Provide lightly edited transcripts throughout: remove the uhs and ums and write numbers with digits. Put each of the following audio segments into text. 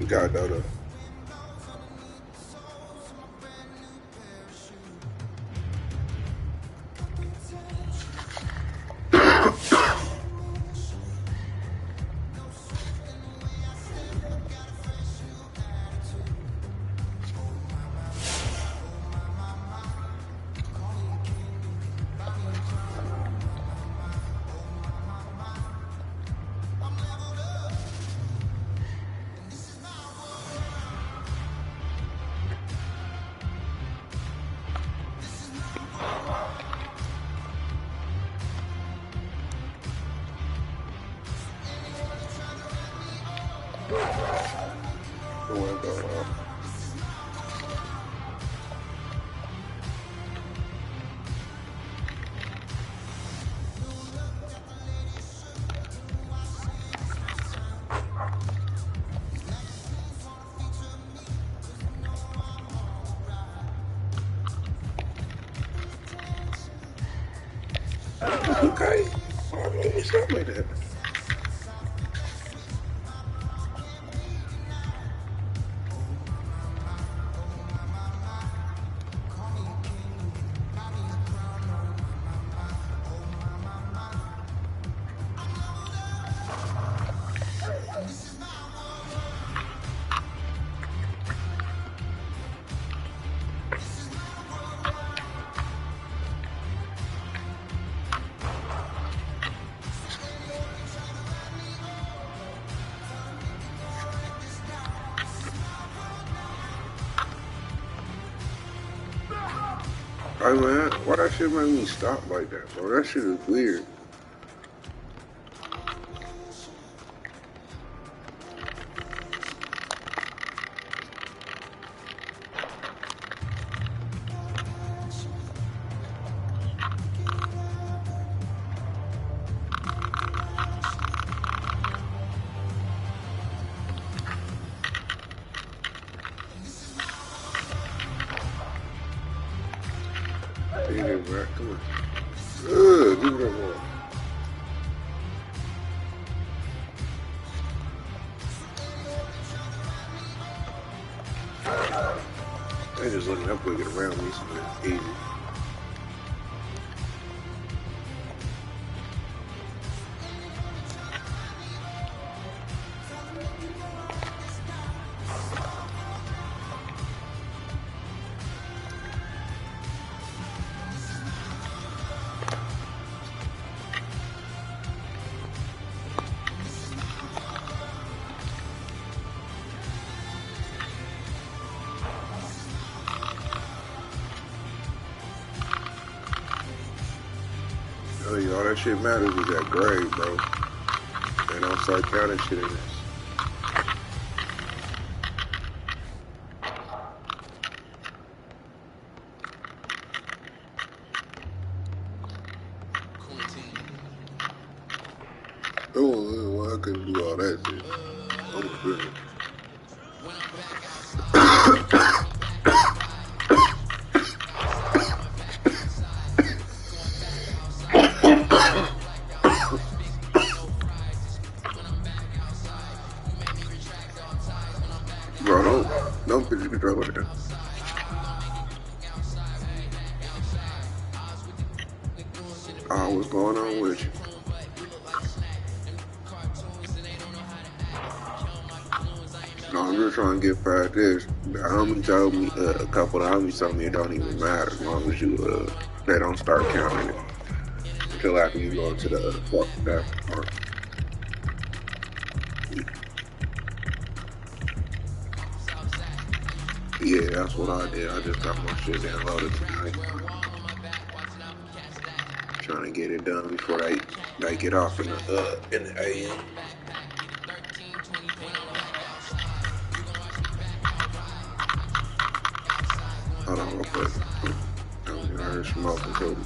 You got though. Okay. It's not like that. Hey man, why that shit make me stop like that, bro? That shit is weird. Give it back, come on. Good, give it up, boy. They just looking up quick and around me, so it's easy. Tell you, all that shit matters is that grade, bro. They don't start counting shit in this. Oh, well, I couldn't do all that shit. Oh my goodness. Bro, don't put your control like that. What's going on with you? No, I'm just trying to get past this. The homie told me, a couple of homies told me it don't even matter as long as you, they don't start counting it until after you go into the that part. Yeah, that's what I did. I just got my shit downloaded tonight. Trying to get it done before they get off in the AM. Hold on real quick. I heard smoking too.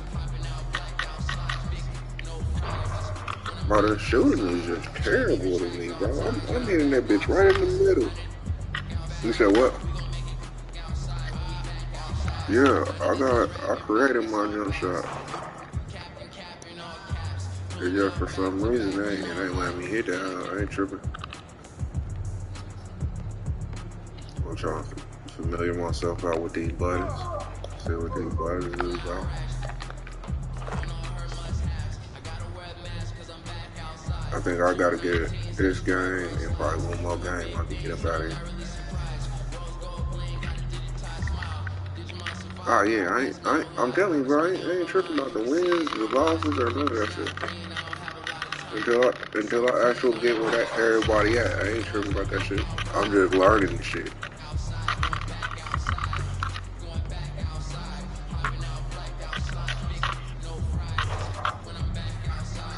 Bro, the shooting is just terrible to me, bro. I'm hitting that bitch right in the middle. You said what? Yeah, I created my jump shot. It's just for some reason it ain't letting me hit that. I ain't tripping. I'm trying to familiar myself out with these buttons. See what these buttons is about. I think I gotta get this game and probably one more game I can get up out of here. Oh yeah, I'm telling you, bro, I ain't tripping about the wins, the losses, or none of that shit. Until I actually get where that everybody at, I ain't tripping about that shit. I'm just learning the shit.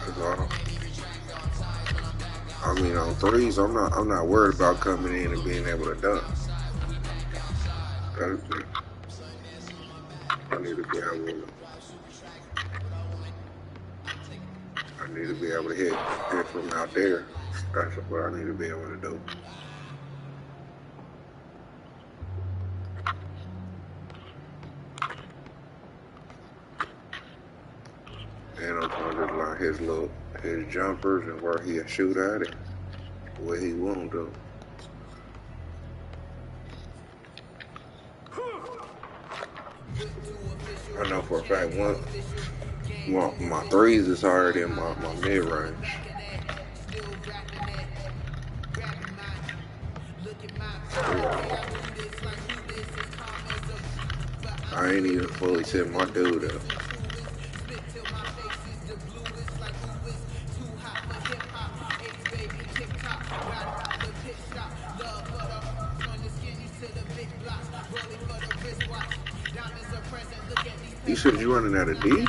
That's all. I mean, on threes, I'm not worried about coming in and being able to dunk. That's it. I need to be able to. I need to be able to hit from out there. That's what I need to be able to do. And I'm trying to just learn his jumpers and where he'll shoot at it, where he won't do. I know for a fact my threes is higher than my mid range. I ain't even fully set my dude up. You said you running out of D?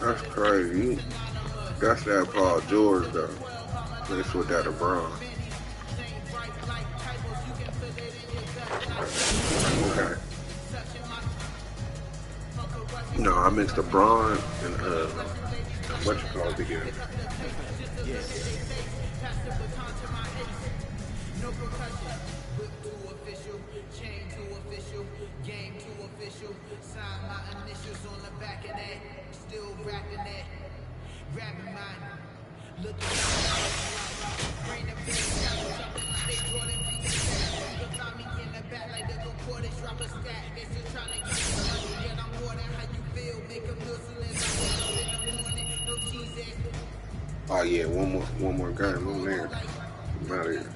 That's crazy. That's that Paul George though. Mixed with that LeBron. Okay. No, I mixed LeBron and what you call it together. Oh yeah, one more game. I'm there. I'm out of here.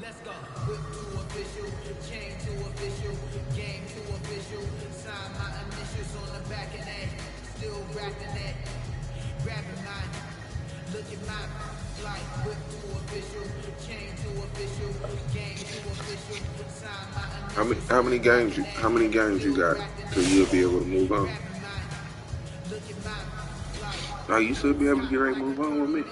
Let's go. Whip to official, chain to official, game to official. Sign my initials on the back of that. Still rapping that. Grabbing mine. Look at mine. Like whip to official, chain to official, game to official. Sign my initials. How many games you got till you'll be able to move on? Now you should be able to get ready to move on with me.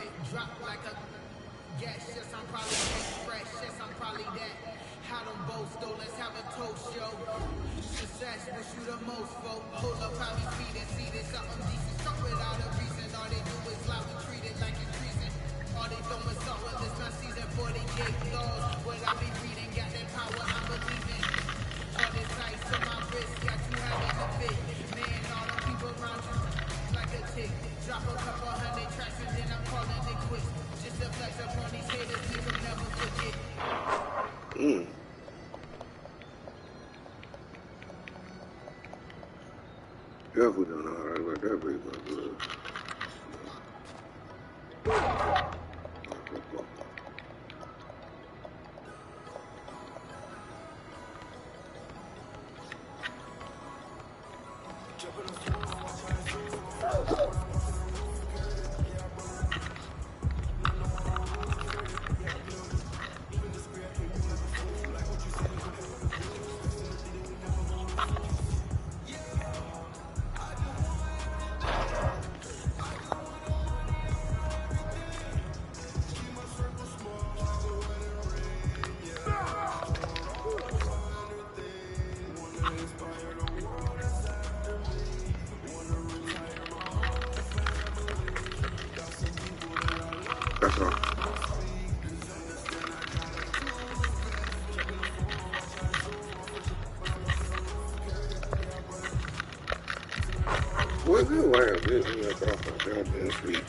Definitely don't know how to let that be good. Atlanta did me up off my goddamn feet.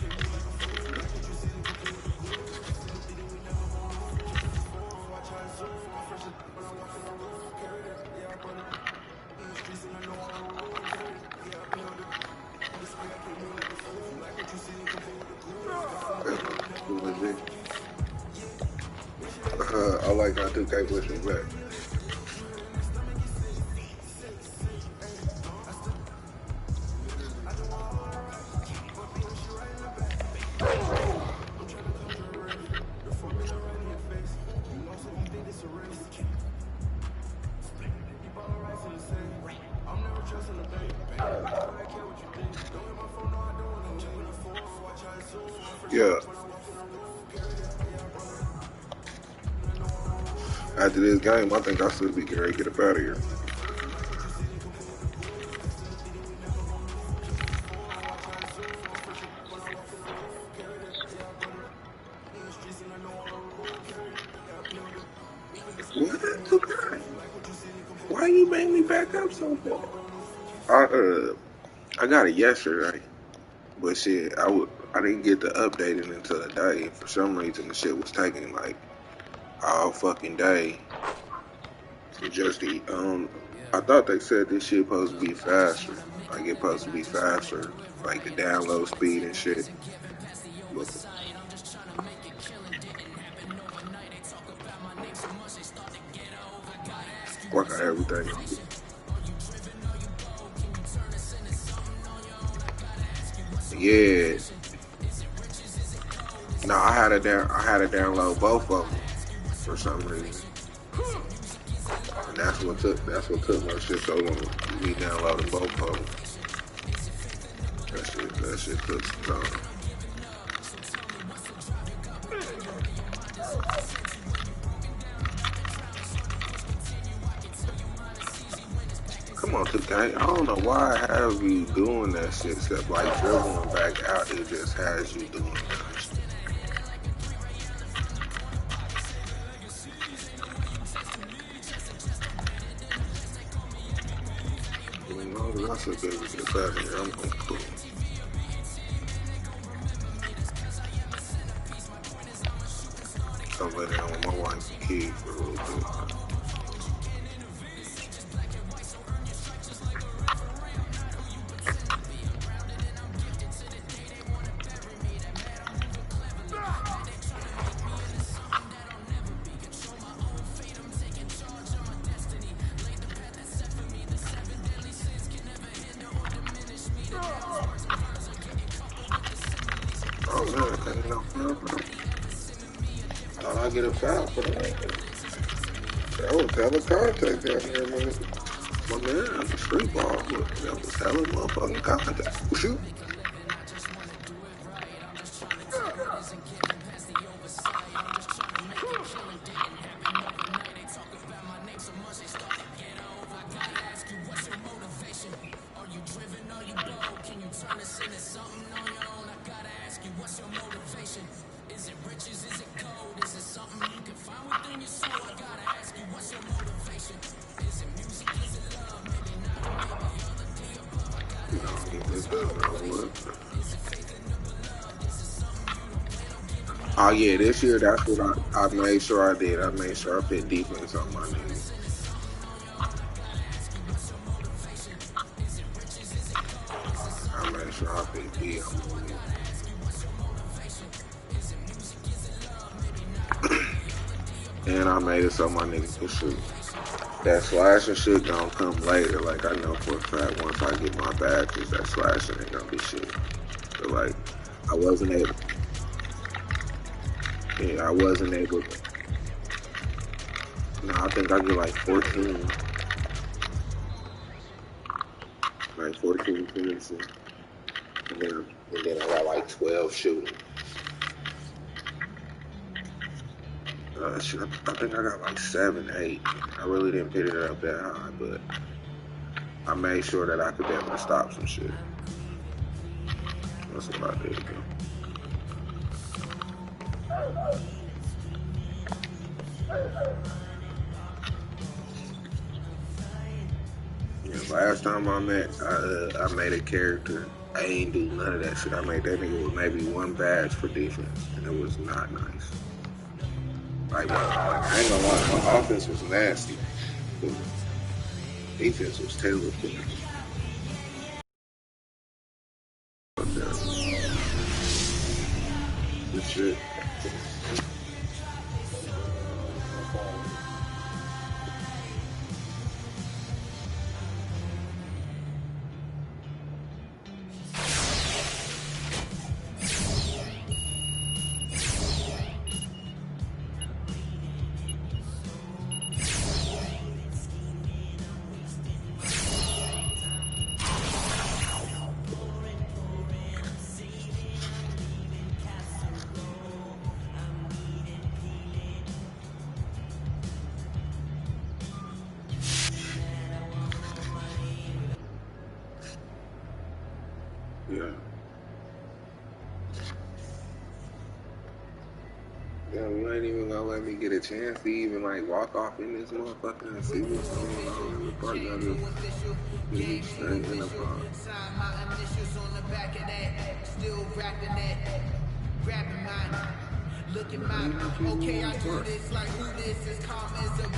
I like how 2K pushed me back. Yeah. After this game, I think I should be ready to get up out of here. What? Why you made me back up so far? I got it yesterday, but shit, I didn't get the update until today. For some reason, the shit was taking like all fucking day. Just the I thought they said this shit supposed to be faster. Like it supposed to be faster, like the download speed and shit. But I got everything. Yeah. No, I had to download both of them for some reason. And that's what took my shit so long. Me downloading both of them. That shit took some time. Come on, 2K. I don't know why I have you doing that shit except like dribbling back out. It just has you doing that shit. As long as I should be able to get back here, I'm cool. I'll lay down with my wife and kids for a little bit. Oh man, I can't get off now. Thought I get a foul for that. That was hella contact down there, man. My man, that's a street ball, but that was hella motherfucking contact. Shoot. Oh yeah, this year that's what I made sure I did. I made sure I put defense on my niggas. I made sure I put D on my niggas. And I made it so my niggas could shoot. That slashing shit gonna come later. Like I know for a fact once I get my badges, that slashing ain't gonna be shit. But like I wasn't able. Yeah, I wasn't able to. No, I think I get like 14. Like 14 finishing. And then I got like 12 shooting. Shit, I think I got like 7, 8. I really didn't put it up that high, but I made sure that I could be able to stop some shit. That's what I did. Yeah, Last time I met, I made a character. I ain't do none of that shit. I made that nigga with maybe one badge for defense, and it was not nice. Like I ain't gonna lie, my offense was nasty. But defense was terrible. But this shit. Yeah. Yeah, you ain't even gonna let me get a chance to even like walk off in this motherfucker and see what's going on in the park. Y'all just get me straight in the park. Sign my initials on the back of that. Still rapping that. Grabbing mine. Look at mine. Okay, I do this like who this is calm as a.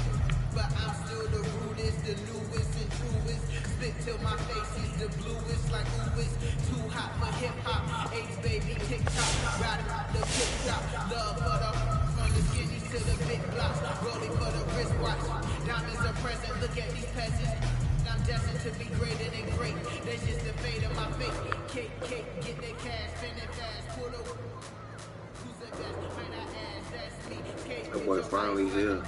But I'm still the rudest, the newest and truest. Spit till my face is the bluest, like ooh, it's too hot for hip hop. Ace baby, TikTok, riding the flip top. Love for the from the skinnies to the big blocks. Rolling for the wristwatch. Diamonds are present. Look at these peasants. I'm destined to be greater than great. That's just the fate of my fate. Cake, cake, get that cash, spend it fast. Pull the who's the best? Man, I ask, that's me. Cake, That boy finally here.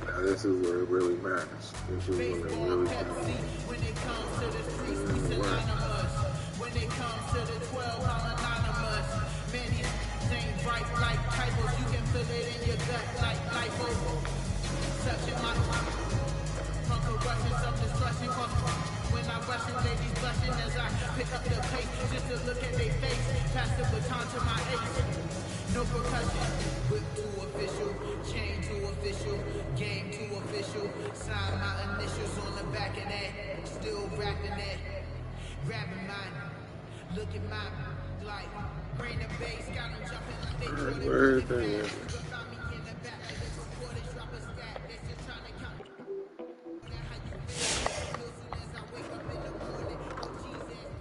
Now this is where it really matters. This is when it really matters. When it comes to the streets, we synonymous. When it comes to the 12, I'm anonymous. Man, these ain't bright like typos. You can feel it in your gut like lipo. Touching my from corruption, some destruction. When I'm rushing, ladies blushing as I pick up the pace just to look at their face. Pass the baton to my ace. No percussion. Whip to official, chain to official, game to official. Sign my initials on the back of that. Still rapping that. Grabbing mine. Look at mine. Like, bring the bass. Got them jumping like they throw it. Where is that? Found me in the back like this reporters drop a stat. They still trying to count. How you feel? As soon as I wake up in the morning. Oh, Jesus.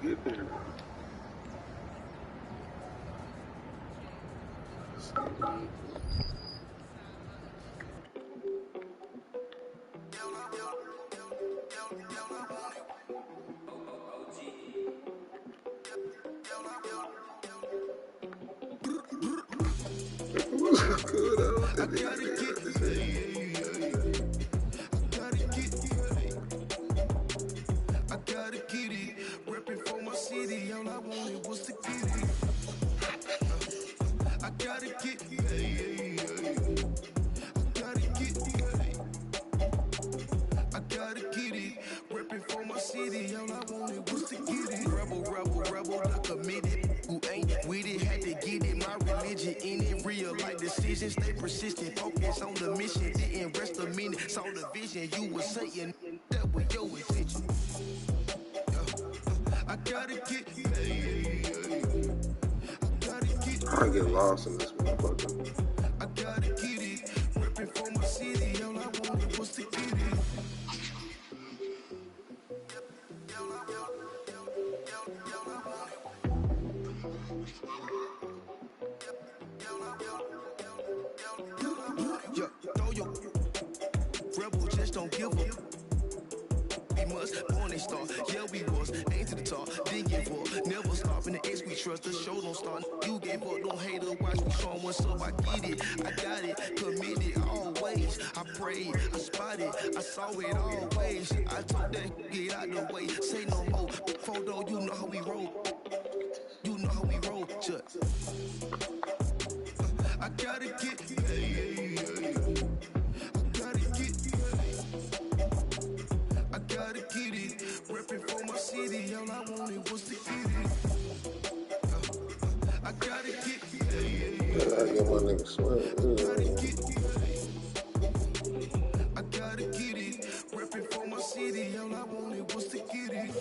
Get there. Stay persistent, focus on the mission. Didn't rest a minute, saw the vision. You were saying that was your intention. I gotta get I get lost in this motherfucker. I gotta get it. Repping for my city, all I wanted was to get it. Throw your rebel, just don't give up. We must born they start. Yeah, we was, aim to the top, didn't give up. Never stop in the X, we trust. The show don't start. You gave up, don't hate her, watch me show what's up. I get it, I got it, committed always. I prayed, I spotted, I saw it always. I told that get out the way, say no more. Photo, you know how we roll. You know how we roll, shut. I gotta get, I gotta get it. Reppin' for my city, all I wanted was to get it. I gotta get, I get my nigga sweat. I gotta get it. Reppin' for my city, all I wanted was to get it.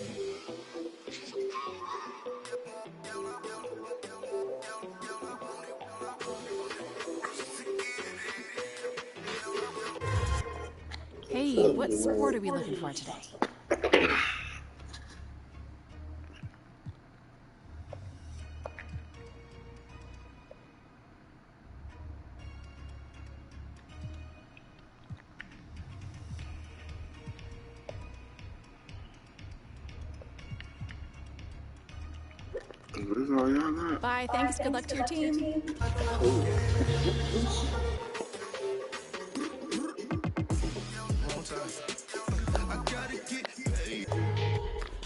Hey, what sport are we looking for today? That's all y'all got. Bye, thanks, good luck to your team.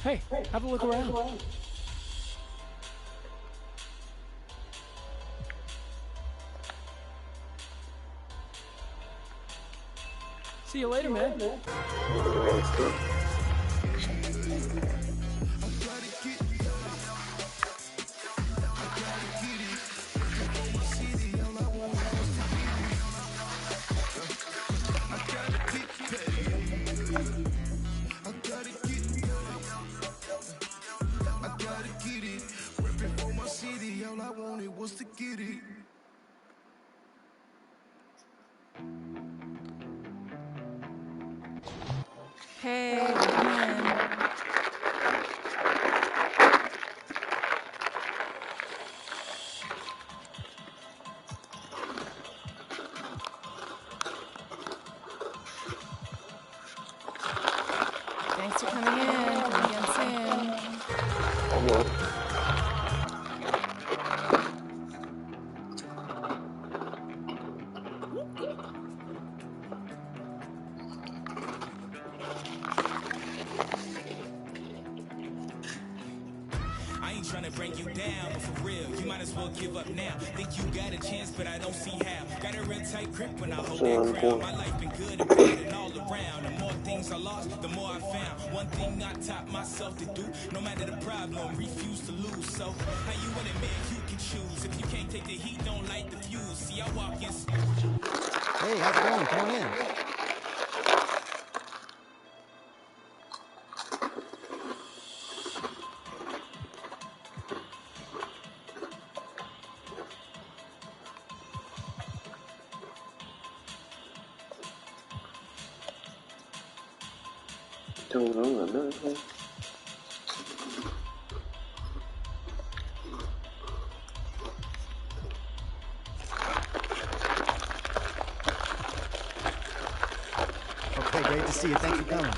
Hey, have a look around. See you later, man. All I wanted was to get it. Hey, welcome in. Thanks for coming in. Come again soon. I ain't trying to bring you down, but for real, you might as well give up now. Think you got a chance, but I don't see how. Got a real tight grip when I hold that crown. My life been good and bad and all around. The more things I lost, the more I found. One thing I taught myself to do, no matter the problem, refuse to lose. So, how you want it, man? You can choose. If you can't take the heat, don't light the fuse. See, I walk in. Hey, how's it going? Come on in. Okay, great to see you. Thanks for coming.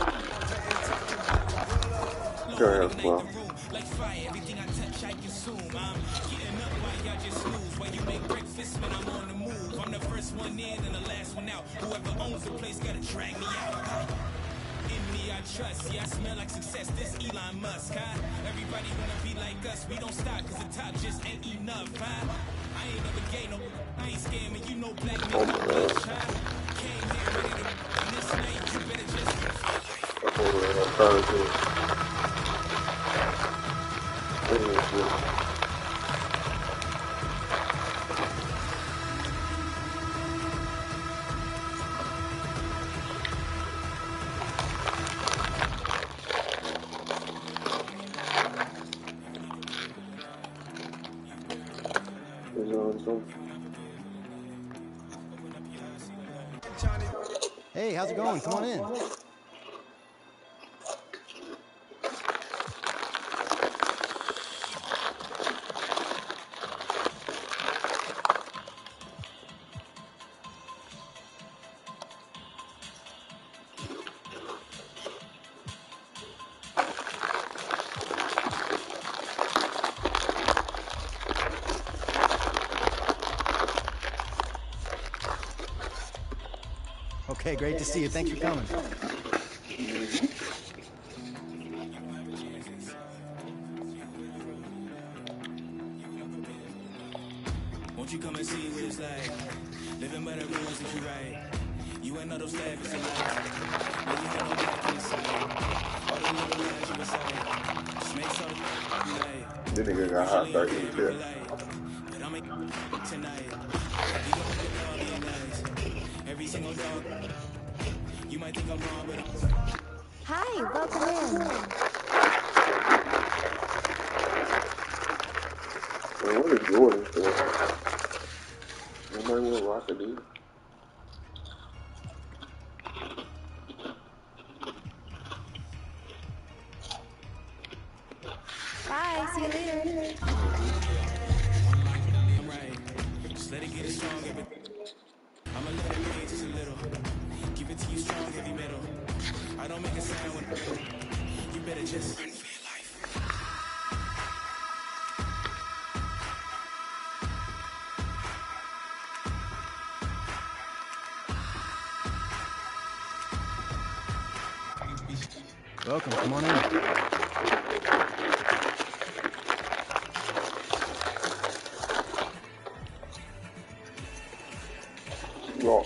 Like fire, everything I touch, I consume. I'm getting up while y'all just snooze. While you make breakfast, man, I'm on the move. I'm the first one in and the last one out. Whoever owns the place gotta drag me out. In me, I trust. Yeah, I smell like success. This Elon Musk, huh? Everybody wanna be like us. We don't stop, cause the top just ain't enough, huh? I ain't never gay, no. I ain't scamming. You know black men don't blush, huh? Came here ready to. And this night, you better just. Hey, how's it going? Come on in. Okay, great to see you. Thanks for coming. Won't you come and see what it's like? Living by the rules that you write. You ain't know those life is a life. No, you had no back in the side. All the little lies you recite. Just make some night. This nigga got hot Usually I'm 13 very tips. polite, but I'm a tonight. We gon' make it all be nice. Every single dog. You might think I'm wrong, but I'm. Hi, welcome in. Man, what is Jordan for? Nobody want to rock a dude. Bye, see you later. I'm right. Just let it get it strong. I'ma let it rain just a little. Give it to you strong, heavy metal. I don't make a sound when you better just run for your life. Welcome, come on in. No.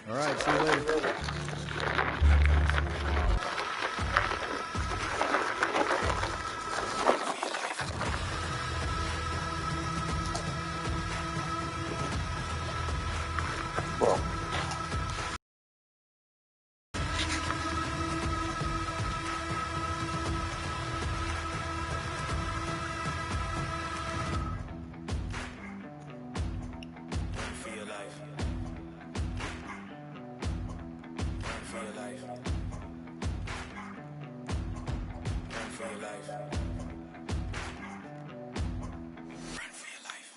All right, see you later. Run for your life. Run for your life. Run for your life. Run for your life.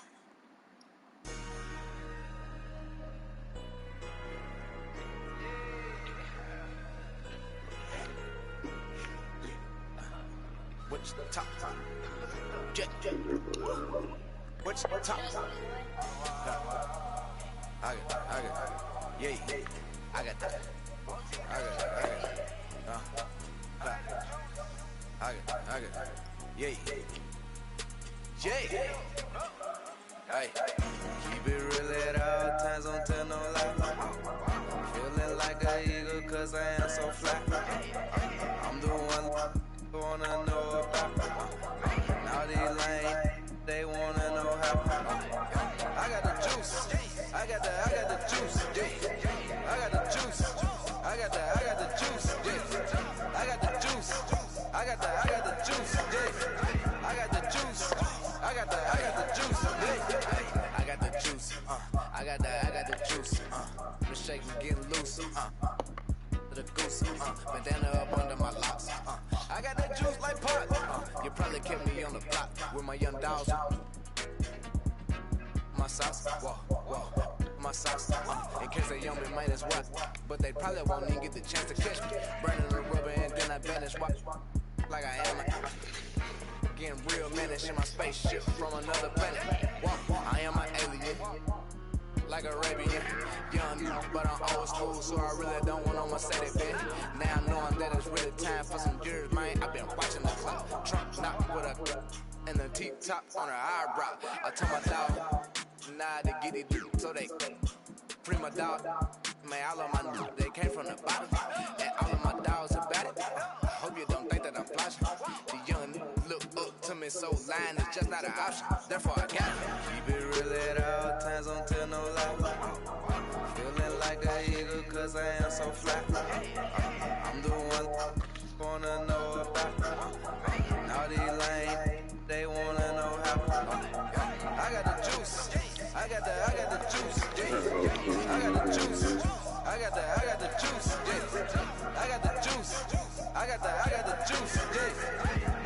What's the top? Jet. What's the top? I got that. Yeah. I got that. I got that. I got that. Yeah. Yeah. Hey. Keep it real at all times, don't tell no lie. Feeling like a eagle cause I am so fly. I'm the one who wanna know about. Now these lanes, they wanna know how. I got the juice. I got the juice. Yeah. I got the juice. I got the juice. Yeah. I got the juice. I got the juice. Yeah. I got the juice. I got the juice. Yeah. I got the juice. I got the juice. The shake me getting loose. The goose. Bandana up under my locks. I got that juice like pot. You probably kept me on the block with my young dogs. My sauce, whoa, my sauce. In case they young, me might as well. But they probably won't even get the chance to catch me. Burning the rubber and then I vanish. Like I am. Getting real mad. vanish in my spaceship from another planet. I am an alien, like Arabian. Young, but I'm old school, so I really don't want no Mercedes Benz. Now knowing that it's really time for some years, man. I've been watching the clock. Trump knock with a and the T-top on her eyebrow. I told my dog, nah, they get it deep, so they free my dog. Man, all of my new, they came from the bottom, and all of my dogs about it. Hope you don't think that I'm flashing. The young niggas look up to me, so lying is just not an option. Therefore, I got it. Keep it real at all times, don't tell no lie. Feeling like an eagle, cause I am so fly. I'm the one wanna know about. All these lanes, they wanna know how. I got the juice. I got the juice. I got the juice. I got the juice. I got the juice. I got the juice.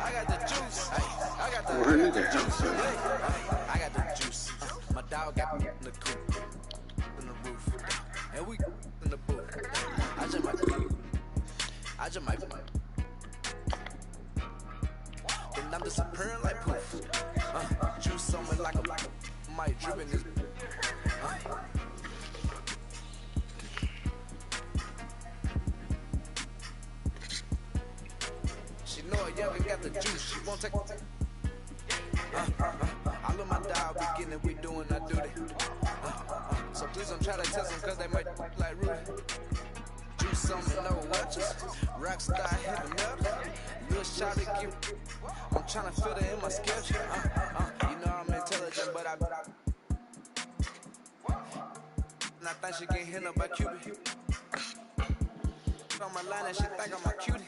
I got the juice. I got the juice. I got the juice. My dog got me in the coop, in the roof, and we in the booth. I just might. And I'm disappearing like poof. Juice on me like a might drip in this. She know a youngin' got the juice. She won't take. I love my dog, we getting it, we doing our duty. So please don't try to test them, cause they might like Rudy. Juice on me, no watches. Rockstar hit me up. Little shot to give. I'm tryna fit it in my schedule. You know I'm intelligent, but and I think she get hit up by Cupid. On my line and she think I'm a cutie.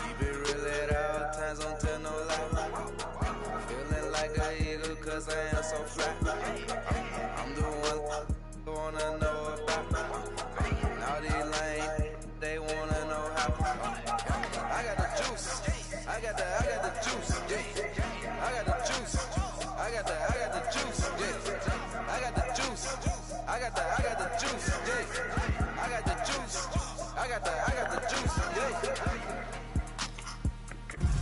Keep it real at all times, don't tell no lie. Feeling like an eagle, cause I am so fly. I'm the one who wanna know about. All these lanes, they wanna know how. I got the juice. I got the juice. I got the juice. I got the juice. I got the juice. I got the juice. I got the juice. I got the juice.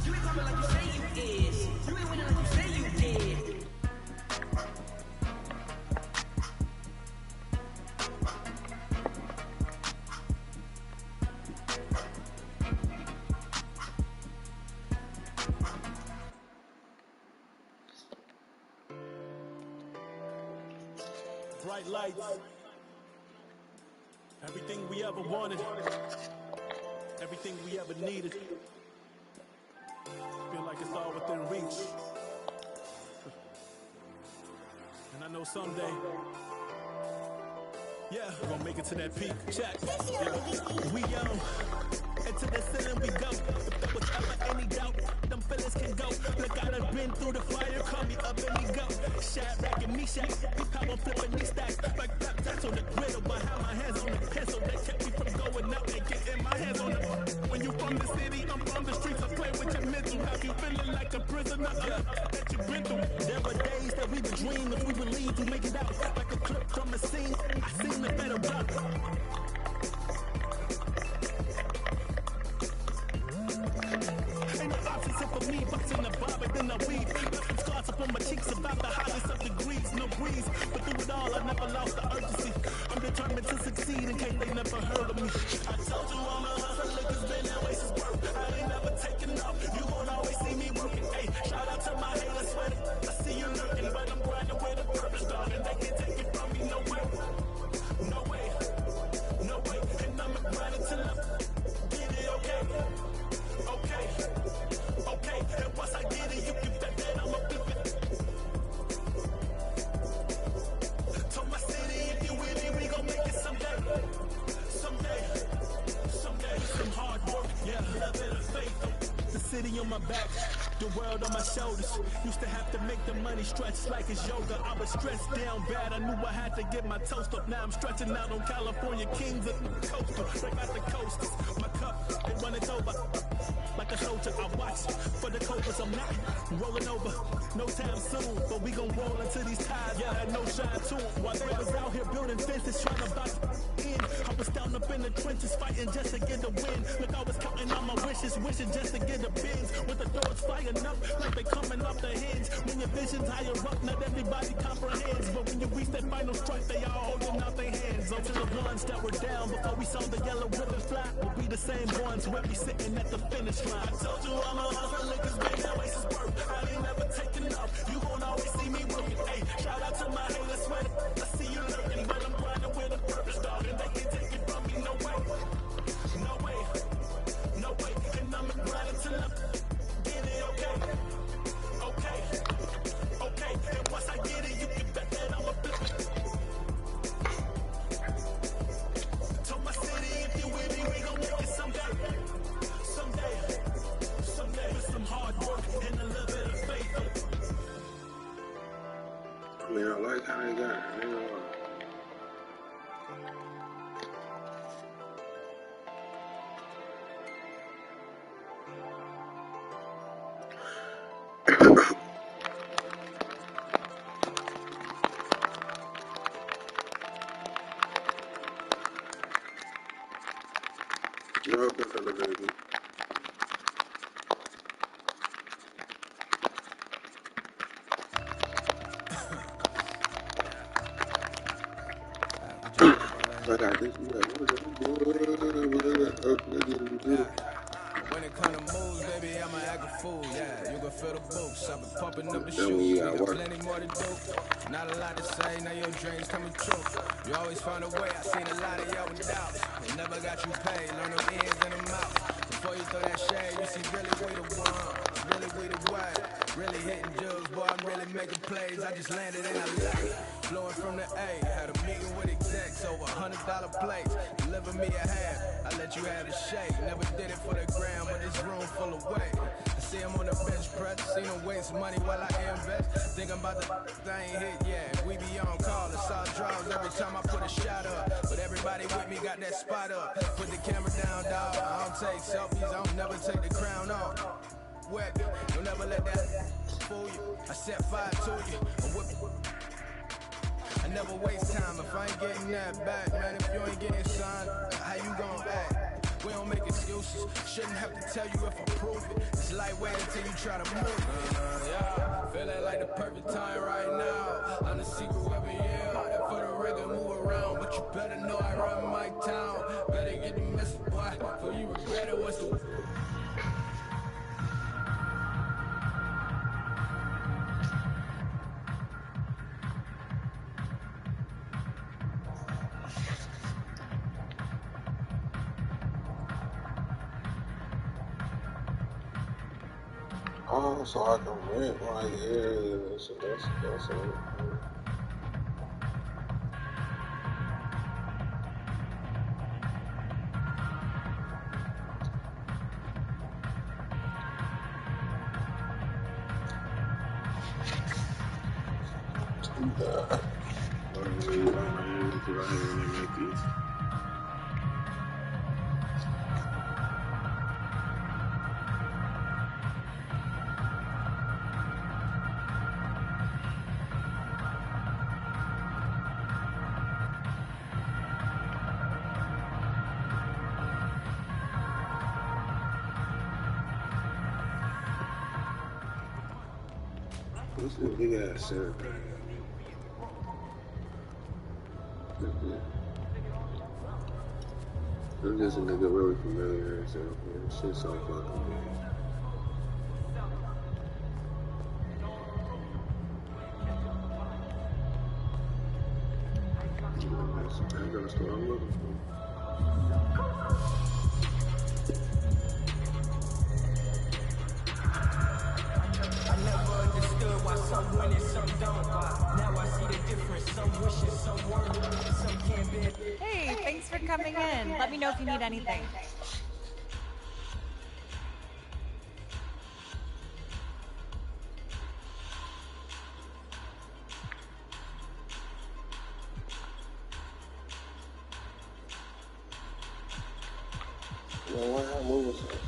You ain't coming like you say you is. You ain't winning like you say you did. Bright lights, everything we ever wanted, everything we ever needed. Feel like it's all within reach. And I know someday, yeah, we're gonna make it to that peak. Check. Yeah. We young. And to the ceiling we go. If there was ever any doubt, them feelings can go. Look, I done been through the fire, call me up and me go. Shadrach and Meshach, he power flipping these stacks. Like pep-tats on the griddle, but have my hands on the pencil. That kept me from going out and getting my hands on the. When you from the city, I'm from the streets. I play with your mental. Have you feeling like a prisoner that you've been through? There were days that we would dream if we would leave to make it out. Like a clip from a scene, I seen the better route. Ain't no option except for me, boxing the bar, but then I weave. Left scars up on my cheeks about the highest of degrees. No breeze, but through it all, I never lost the urgency. I'm determined to succeed in case they never heard of me. I told you I'm a hustler, cause been that way since birth. I ain't never taking off, you won't always see me working. Hey, shout out to my haters, sweating. I see you lurking, but I'm grinding with a purpose, dog, and they can't take it from me, no way. No way, no way, and I'ma grind it till I get it, okay? Okay, okay, and once I get it, you can bet that I'ma flip it. Told my city, if you with it, we gon' make it someday. Someday, some hard work, yeah, love it and faith. The city on my back, the world on my shoulders. Used to have to make the money stretch like it's yoga. I was stressed down bad, I knew I had to get my toast up. Now I'm stretching out on California Kings of the coastal. Break out the coasters, my cup, they run it over. Like a soldier, I watch for the cobras. I'm not rolling over, no time soon. But we gon' roll into these ties. Yeah, I had no shine to them. While they was out here building fences, trying to box in. I was down up in the trenches, fighting just to get the win. Look, I was counting on vicious wishes just to get a biz. With the doors flying up like they coming off the hinge. When your vision's higher up, not everybody comprehends. But when you reach that final strike, they all holding out their hands. So to the ones that were down before we saw the yellow ribbon fly, we'll be the same ones where we sitting at the finish line. I told you I'm a hustler, cause baby, that waste is work. I ain't never taking up. You gon' always see me working. Hey, shout out to my haters, sweat. I see you lurking, but I'm grinding with a purpose, dog. And they can't take it from me, no way. No way. No way. And I'm grinding till I get it, okay. Okay. Okay. And once I get it, you can bet that I'ma flip it. Told my city, if you with me, we gon' make it someday. Someday. Someday. With some hard work and a little bit of faith. I mean, I like how they got it. I ain't gonna lie. You're welcome, fella baby. I got this. When it come to moves, baby, I'ma act a fool, yeah. You can feel the boots, I've been pumping up the Then shoes. we We got got work. plenty more to do. Not a lot to say, now your dreams coming true. You always found a way, I seen a lot of y'all with doubts. They never got you paid, learn them ins and them outs. Before you throw that shade, you see really we the one, really we the way. Really hitting jugs, boy, I'm really making plays. I just landed in LA, flowing from the A. Had a meeting with execs over $100 plates. Deliver me a half, I let you have the shake. Never did it for the gram, but this room full of weight. I see him on the bench press, seen him waste money while I invest. Thinking about the I ain't hit yet. We be on call, it's all draws every time I put a shot up. But everybody with me got that spot up. Put the camera down, dog. I don't take selfies, I don't never take the crown off. Weapon, don't ever let that fool you. I set fire to you. I never waste time if I ain't getting that back, man. If you ain't getting signed, how you gon' act? We don't make excuses. Shouldn't have to tell you if I prove it. It's lightweight until you try to move it. Yeah, feeling like the perfect time right now. I'm the secret weapon, yeah. And for the rigor, move around, but you better know I run my town. Better get the message, boy, before you regret it. What's the Oh, so I can rent my area. So that's it. What's this big ass center? I'm just a nigga really familiar, so shit's so fucking big. I gotta start looking for. I never understood why some win and some don't. Now I see the difference. Some wishes, some work, some can't bear. Hey, thanks for coming in. Let me know if you need anything. Well, why not move something?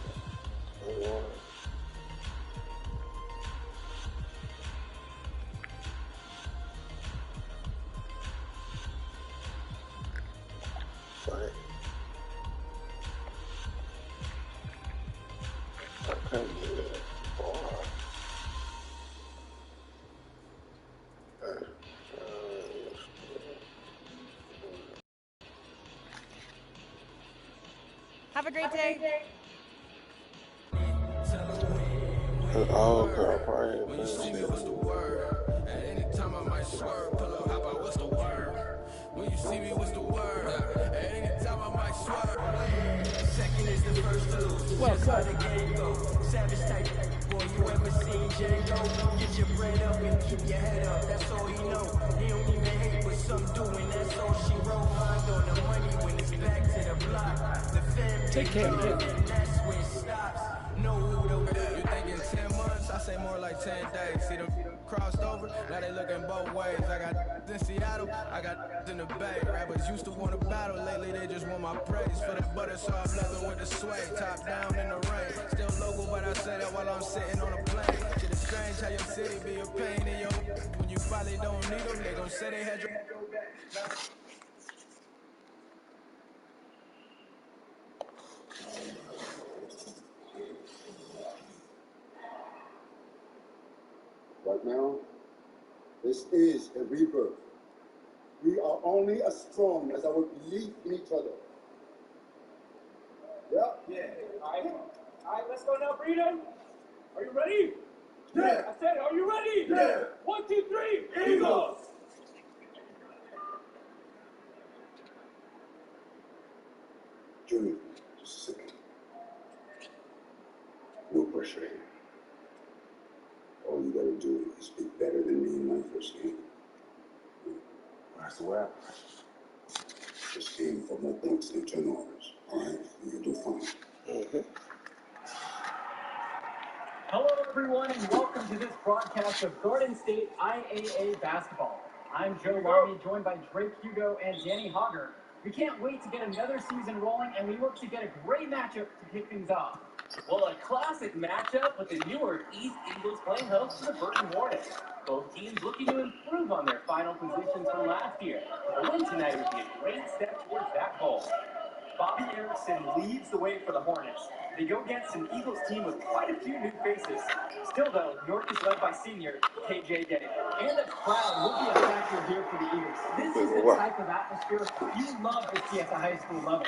Fine. Have a great day. Oh crap! I When you see me, what's the word? At any time I might swerve, pull up, hop out, what's the word? When you see me, what's the word? At any time I might swerve. Second is the first to lose. Just how the game go. Savage type, boy, you ever seen Django? Get your bread up and keep your head up. That's all he know. He don't even hate, but some do, and that's all she wrote. Mind on the money when it's back to the block. The fam take care, and that's where it stops. Know who the You thinking 10 months? I say more like 10 days. See them crossed over, now they looking both ways. I got in Seattle, I got in the Bay. Rappers used to want to battle, lately they just want my praise. For the butter, so I'm living with the sway. Top down in the rain, still local, but I say that while I'm sitting on a plane. Shit is strange how your city be a pain in your when you finally don't need them, they gon' say they had your Right now, this is a rebirth. We are only as strong as our belief in each other. Yeah? Yeah. All right, let's go now, Freedom. Are you ready? Yeah. I said, are you ready? Yeah. 1, 2, 3, Eagles. Junior, just a second. No pressure here. All you gotta do is be better than me in my first game. That's the way. Just aim for more dunks than turnovers. All right? You'll do fine. Hello, everyone, and welcome to this broadcast of Garden State IAA basketball. I'm Joe Lamy, joined by Drake Hugo and Danny Hogger. We can't wait to get another season rolling, and we look to get a great matchup to kick things off. Well, a classic matchup with the Newark East Eagles playing host to the Burton Hornets. Both teams looking to improve on their final positions from last year. A win tonight would be a great step towards that goal. Bobby Erickson leads the way for the Hornets. They go against an Eagles team with quite a few new faces. Still, though, York is led by senior KJ Day. And the crowd will be a factor here for the Eagles. This is the type of atmosphere you love to see at the high school level.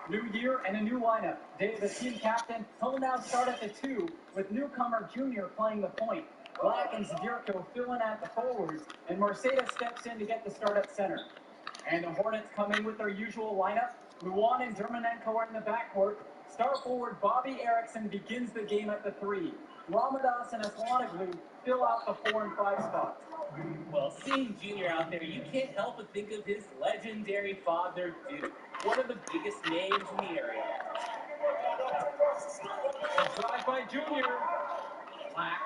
New year and a new lineup. Day, the team captain, he'll now start at the 2 with newcomer Junior playing the point. Black and Zadirko filling at the forwards, and Mercedes steps in to get the start at center. And the Hornets come in with their usual lineup. Luan and Dermanenko are in the backcourt. Star forward Bobby Erickson begins the game at the 3. Ramadas and Aslanoglu fill out the 4 and 5 spots. Well, seeing Junior out there, you can't help but think of his legendary father, Duke, one of the biggest names in the area. The drive by Junior. Black.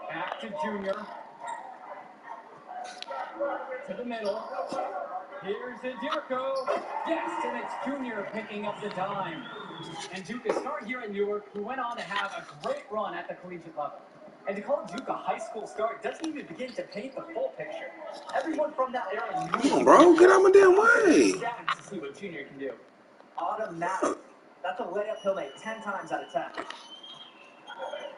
Back to Junior. To the middle. Here's Zadirko. Yes, and it's Junior picking up the dime. And Duke, a star here at Newark, who went on to have a great run at the collegiate level. And to call Duke a high school star doesn't even begin to paint the full picture. Everyone from that era knew. Come on, bro, get out my damn way. To see what Junior can do. Automatic. That's a layup he'll make 10 times out of 10.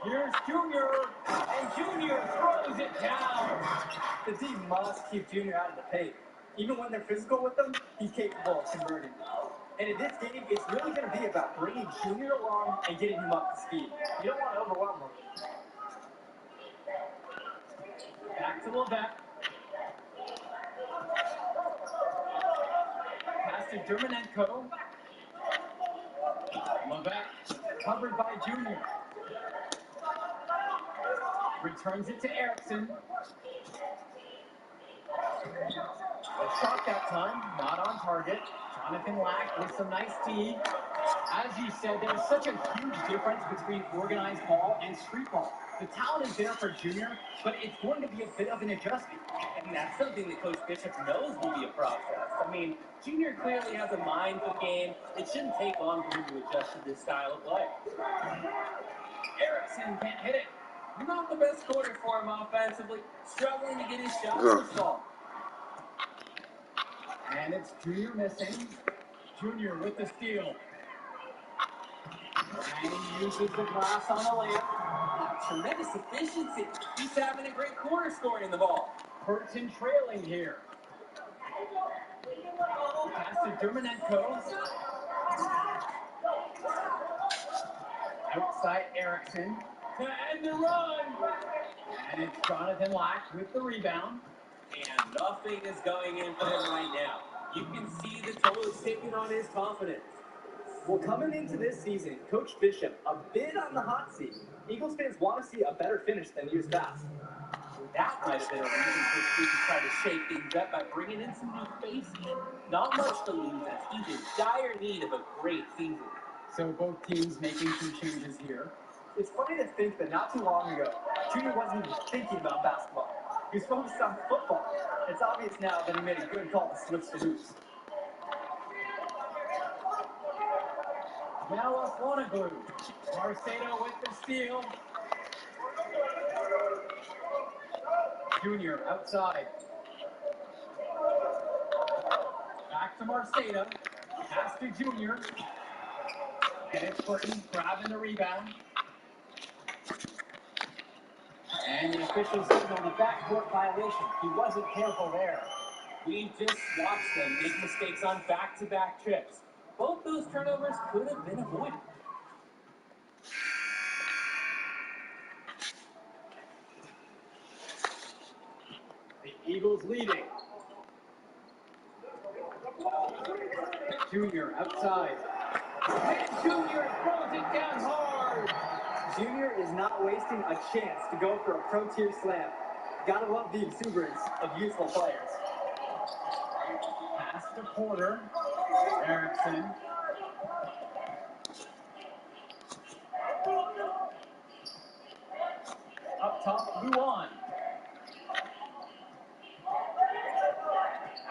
Here's Junior, and Junior throws it down. The team must keep Junior out of the paint. Even when they're physical with him, he's capable of converting. And in this game, it's really going to be about bringing Junior along and getting him up to speed. You don't want to overwhelm him. Back to Levesque. Pass to Dermanenko. Levesque covered by Junior. Returns it to Erickson. A shot that time, not on target. Jonathan Lack with some nice D. As you said, there's such a huge difference between organized ball and street ball. The talent is there for Junior, but it's going to be a bit of an adjustment. And that's something that Coach Bishop knows will be a process. I mean, Junior clearly has a mind for the game. It shouldn't take long for him to adjust to this style of play. Erickson can't hit it. Not the best quarter for him offensively. Struggling to get his shots to fall. And it's Junior missing. Junior with the steal. And he uses the glass on the layup. Tremendous efficiency. He's having a great quarter scoring the ball. Burton trailing here. Pass to Dermanenko. Outside Erickson. To end the run. And it's Jonathan Lack with the rebound. And nothing is going in for him right now. You can see the toll is taking on his confidence. Well, coming into this season, Coach Bishop, a bit on the hot seat. Eagles fans want to see a better finish than years past. That might have been a reason for Steve to try to shake things up by bringing in some new faces. Not much to lose as he's in dire need of a great season. So both teams making some changes here. It's funny to think that not too long ago, Junior wasn't even thinking about basketball. He was focused on football. It's obvious now that he made a good call to switch to hoops. Now Aflonoglu. Marcelo with the steal. Junior outside. Back to Marcelo. Pass to Junior. And it's Burton grabbing the rebound. And the officials signaled a backcourt violation. He wasn't careful there. We just watched them make mistakes on back-to-back trips. Both those turnovers could have been avoided. The Eagles leading. Junior outside. And Junior throws it down hard. Junior is not wasting a chance to go for a pro-tier slam. Gotta love the exuberance of youthful players. Pass to Porter. Erickson. Up top, Luan.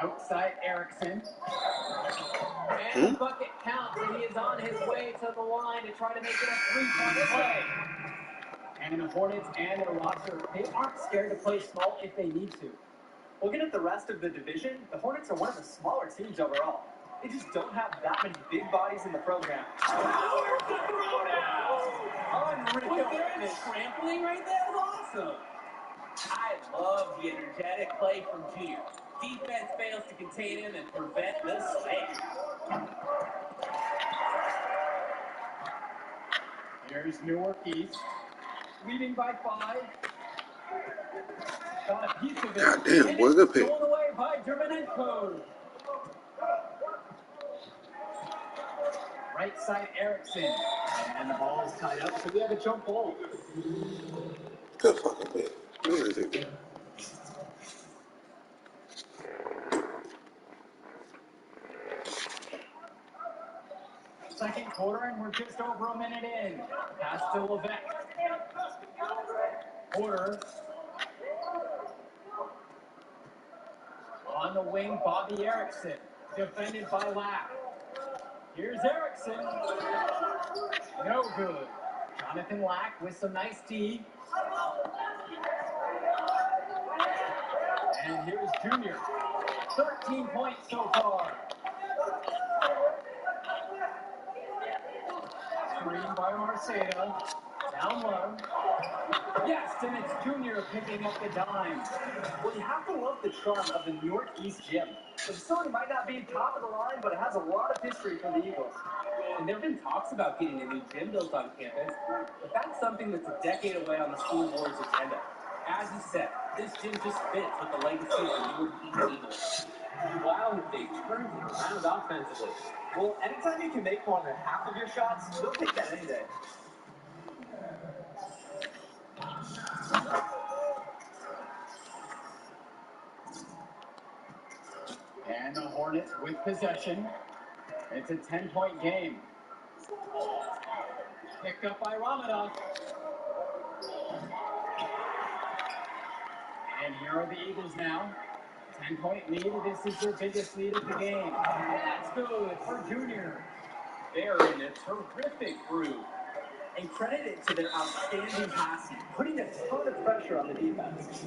Outside Erickson. And the bucket counts, and he is on his way to the line to try to make it a three-point play. And the Hornets and their roster, they aren't scared to play small if they need to. Looking at the rest of the division, the Hornets are one of the smaller teams overall. They just don't have that many big bodies in the program. Power to throw down! Unreal. Was there a trampling right there? Awesome! I love the energetic play from Junior. Defense fails to contain him and prevent the slam. Here's Newark East, leading by 5. Got a piece of it. God damn, and boy, it's good pick. stolen away by Dermanenko. Right side Erickson. And the ball is tied up, so we have a jump ball. Good fucking pick. Where is it? Second quarter, and we're just over a minute in. Pass to Levesque. Porter. On the wing, Bobby Erickson. Defended by Lack. Here's Erickson. No good. Jonathan Lack with some nice D. And here's Junior. 13 points so far. Screen by Marcelo. Down low. Yes, and it's Junior picking up the dime. Well, you have to love the charm of the New York East gym. The facility might not be top of the line, but it has a lot of history for the Eagles. And there have been talks about getting a new gym built on campus, but that's something that's a decade away on the school board's agenda. As you said, this gym just fits with the legacy of the New York Eagles. Wow, they turned it around offensively. Well, anytime you can make more than half of your shots, they'll take that any day. And the Hornets with possession. It's a 10-point game. Picked up by Ramadan. And here are the Eagles now. 10-point lead. This is their biggest lead of the game. That's good for Junior. They're in a terrific groove. And credit it to their outstanding passing, putting a ton of pressure on the defense.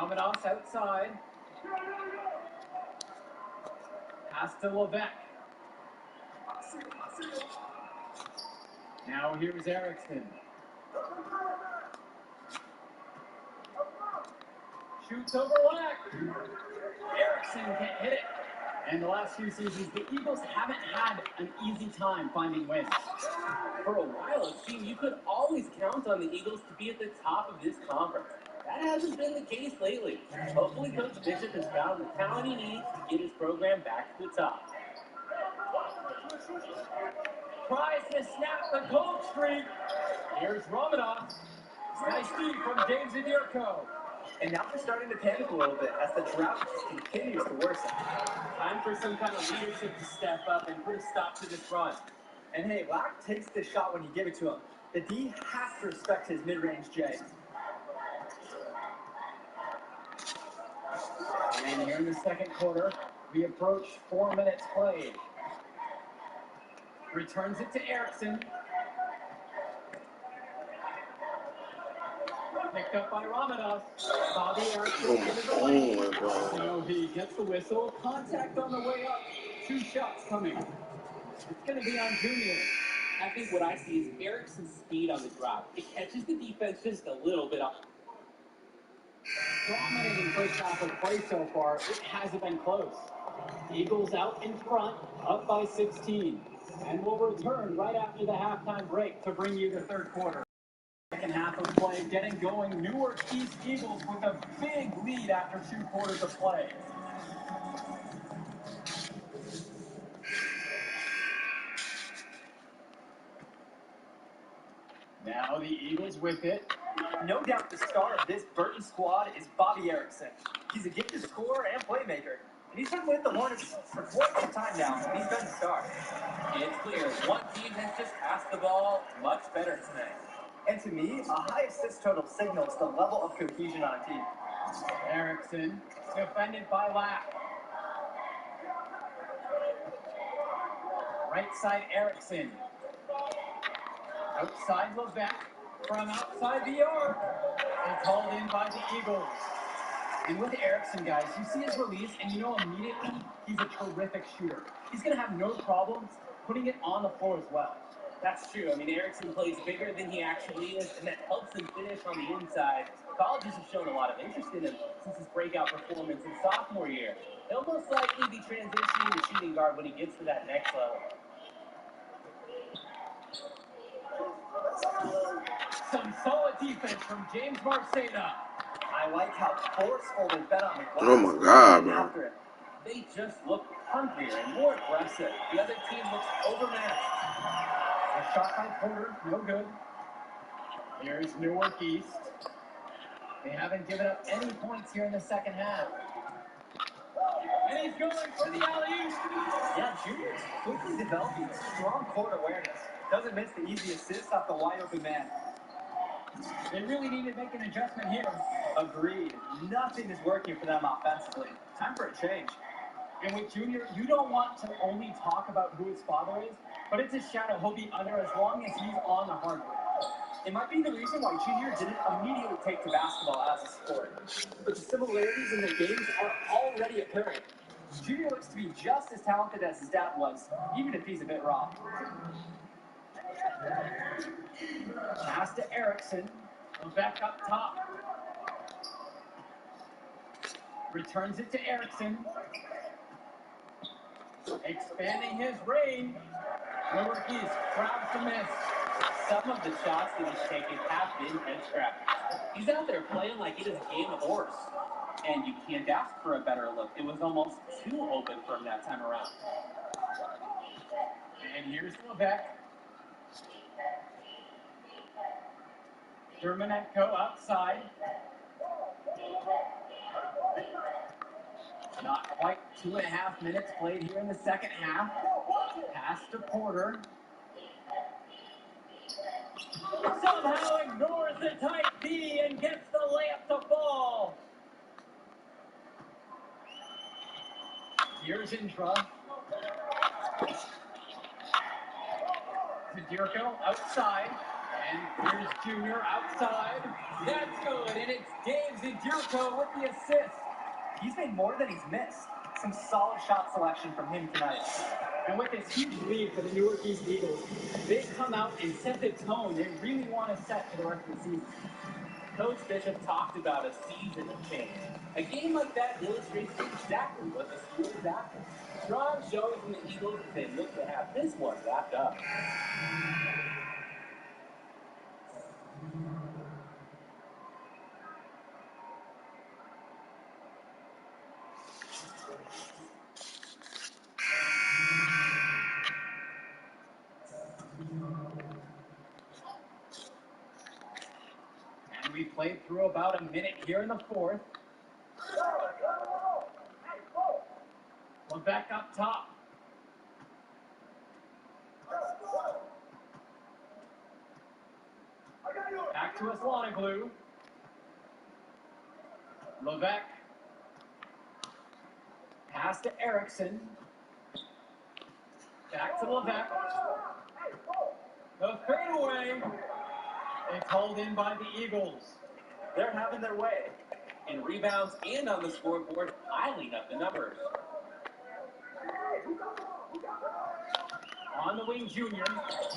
Ramadas outside. Pass to Levesque. Now here's Erickson. Shoots over Lack. Erickson can't hit it. And the last few seasons, the Eagles haven't had an easy time finding wins. For a while, it seemed you could always count on the Eagles to be at the top of this conference. That hasn't been the case lately. Hopefully, Coach Bishop has found the talent he needs to get his program back to the top. Tries to snap the cold streak. Here's Ramadan. Nice feed from James Adirko. And now they're starting to panic a little bit as the drought just continues to worsen. Time for some kind of leadership to step up and put a stop to this run. And hey, Lack takes the shot when you give it to him. The D has to respect his mid-range J. And here in the second quarter, we approach 4 minutes played. Returns it to Erickson. Picked up by Ramadas. Bobby Erickson into the lane. So he gets the whistle. Contact on the way up. 2 shots coming. It's going to be on Junior. I think what I see is Erickson's speed on the drop. It catches the defense just a little bit off. Dominating first half of play so far. It hasn't been close. Eagles out in front, up by 16. And we'll return right after the halftime break to bring you the third quarter. Second half of play getting going. Newark East Eagles with a big lead after 2 quarters of play. Now the Eagles with it. No doubt the star of this Burton squad is Bobby Erickson. He's a gifted scorer and playmaker. And he's been with the Hornets for quite some time now, and he's been the star. It's clear one team has just passed the ball much better tonight. And to me, a high assist total signals the level of cohesion on a team. Erickson, defended by Lack. Right side Erickson. Outside Levesque. From outside the arc. It's hauled in by the Eagles. And with Erickson, guys, you see his release, and you know immediately he's a terrific shooter. He's going to have no problems putting it on the floor as well. That's true. I mean, Erickson plays bigger than he actually is, and that helps him finish on the inside. Colleges have shown a lot of interest in him since his breakout performance in sophomore year. He'll most likely be transitioning to shooting guard when he gets to that next level. Some solid defense from James Marceda. I like how forceful they've been on the glass. Oh my God, man. They just look hungrier and more aggressive. The other team looks overmatched. A shot by Porter, no good. Here's Newark East. They haven't given up any points here in the second half. And he's going for the alley-oop. Yeah, Junior's quickly developing strong court awareness. Doesn't miss the easy assist off the wide-open man. They really need to make an adjustment here. Agreed. Nothing is working for them offensively. Time for a change. And with Junior, you don't want to only talk about who his father is, but it's a shadow he'll be under as long as he's on the hardwood. It might be the reason why Junior didn't immediately take to basketball as a sport. But the similarities in their games are already apparent. Junior looks to be just as talented as his dad was, even if he's a bit raw. Pass to Erickson. Back up top. Returns it to Erickson. Expanding his range. Newark East grabs the miss. Some of the shots that he's taken have been head-scratchers. He's out there playing like it is a game of horse. And you can't ask for a better look. It was almost too open for him that time around. And here's Levesque. Dermanenko outside. Not quite 2.5 minutes played here in the second half. Pass to Porter. Somehow ignores the tight D and gets the layup to fall. Here's Intra. Zadirko outside. And here's Junior outside. That's good, and it's Dave Zidurko with the assist. He's made more than he's missed. Some solid shot selection from him tonight. And with this huge lead for the Newark East Eagles, they come out and set the tone they really want to set for the rest of the season. Coach Bishop talked about a season of change. A game like that illustrates exactly what the school is after. Strong showing from the Eagles as they look to have this one wrapped up. And we played through about a minute here in the fourth. Levesque up top. Back to Aslanoglu. Levesque. Pass to Erickson. Back to Levesque. The fadeaway. It's hauled in by the Eagles. They're having their way. In rebounds and on the scoreboard, piling up the numbers. On the wing, Junior.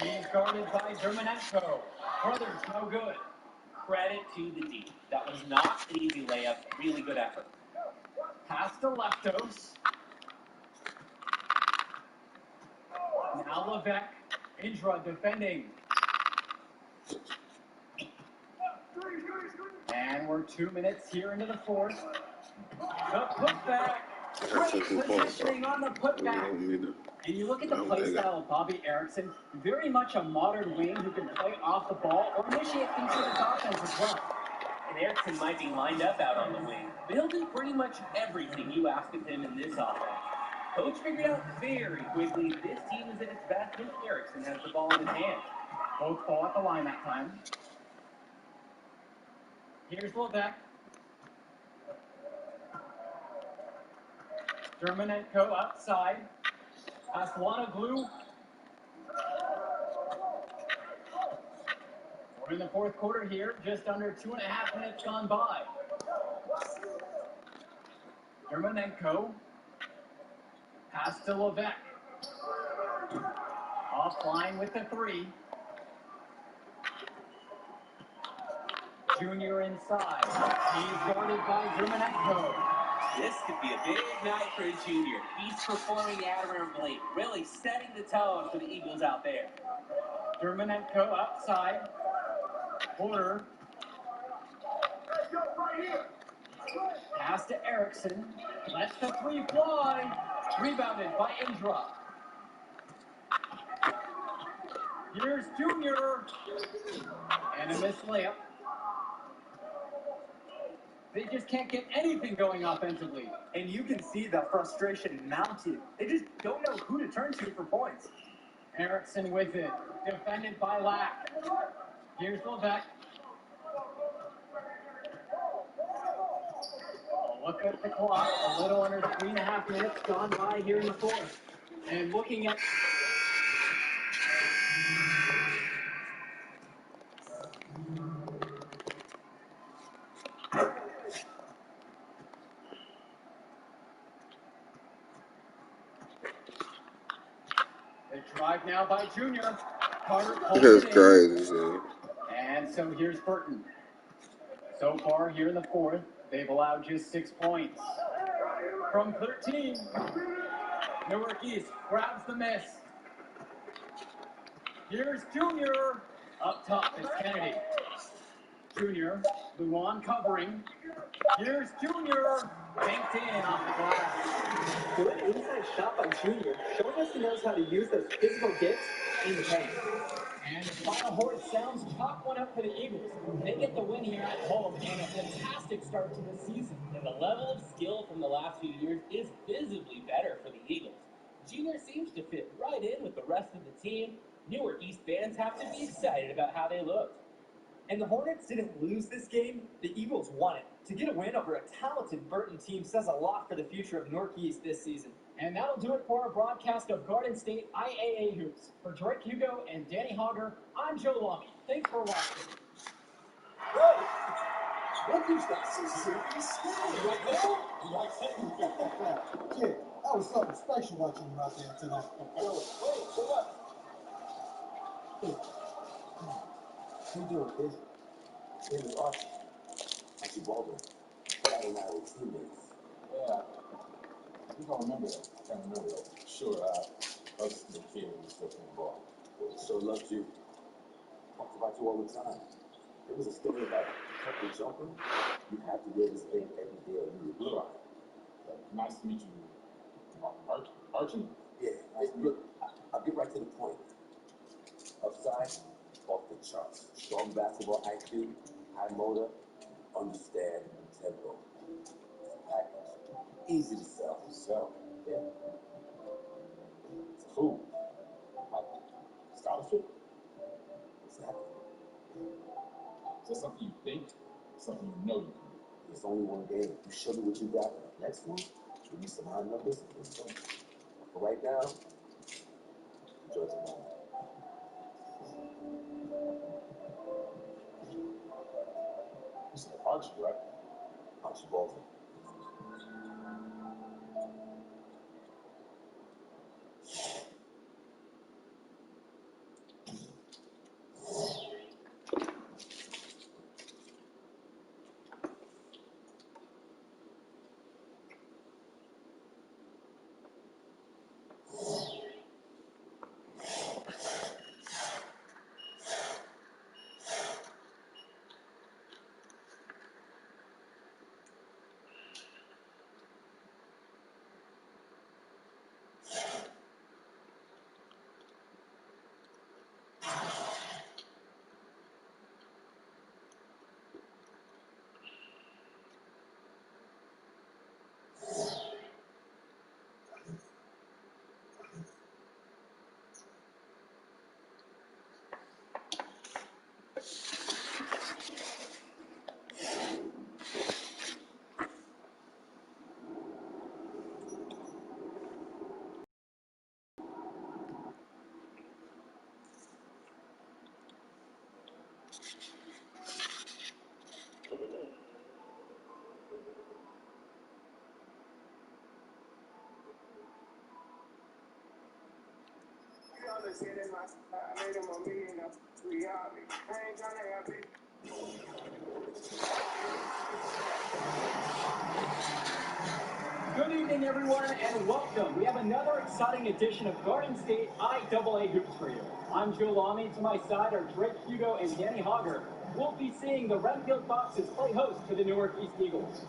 He's guarded by Dermanenko. Brothers, no good. Credit to the D. That was not an easy layup. Really good effort. Pass to Leftos. Now Levesque. Indra defending. And we're 2 minutes here into the fourth. The putback. Great positioning on the putback. And you look at the play style of Bobby Erickson, very much a modern wing who can play off the ball or initiate things for his offense as well. And Erickson might be lined up out on the wing, but he'll do pretty much everything you ask of him in this offense. Coach figured out very quickly this team is at its best when Erickson has the ball in his hand. Both fall at the line that time. Here's Levesque. Dermanenko outside. Aslanoglu. We're in the fourth quarter here, just under 2.5 minutes gone by. Dermanenko. Pass to Levesque. Offline with the three. Junior inside. He's guarded by Dermanenko. This could be a big night for a junior. He's performing admirably, really setting the tone for the Eagles out there. Dermanenko outside. Porter. Pass to Erickson. Lets the three fly. Rebounded by Indra. Here's Junior. And a missed layup. They just can't get anything going offensively. And you can see the frustration mounted. They just don't know who to turn to for points. Erickson with it. Defended by Lack. Here's Levesque. Look at the clock. A little under 3.5 minutes gone by here in the fourth. And looking at... The drive now by Junior. Carter pulls That's it in. crazy, son. And so here's Burton. So far here in the fourth, they've allowed just 6 points. From 13, Newark East grabs the miss. Here's Junior. Up top is Kennedy. Junior, Luan covering. Here's Junior. Banked in off the glass. Good inside shot by Junior, showing us he knows how to use those physical gifts in the paint. And the final horn sounds, chalk one up for the Eagles. They get the win here at home and a fantastic start to the season. And the level of skill from the last few years is visibly better for the Eagles. Junior seems to fit right in with the rest of the team. Newark East fans have to be excited about how they looked. And the Hornets didn't lose this game, the Eagles won it. To get a win over a talented Burton team says a lot for the future of Northeast this season. And that'll do it for our broadcast of Garden State IAA Hoops. For Drake Hugo and Danny Hogger, I'm Joe Lamy. Thanks for watching. Whoa! What is that Suzuki skill right there? Like that? Kid, that was something special watching you out there tonight. Yo, wait, for what? Hey, who doing this? It was Archie. Archie Baldwin. Dad and I were teammates. Yeah. You don't remember that. I can't remember that. Sure, I was the kid who was still playing ball. Well, so loved you. Talked about you all the time. There was a story about a purple jumper. You had to wear this thing every day or you were blue eye. Nice to meet you. Archie? Yeah, nice to meet you. Look, I'll get right to the point. Upside, off the charts. Strong basketball IQ, high motor, understand tempo. Package. Easy to sell. Sell? Yeah. To who? Like, scholarship? Exactly. Is that something you think? Something you know you can do? It's only one game. You show me what you got. Next one, give me some high numbers. Let's go. For right now, enjoy the moment. You said Archie, right? Archie Baldwin. Good evening, everyone, and welcome. We have another exciting edition of Garden State IAA Hoops for you. I'm Joe Lamy. To my side are Drake Hugo and Danny Hogger. We'll be seeing the Renfield Foxes play host to the Newark East Eagles.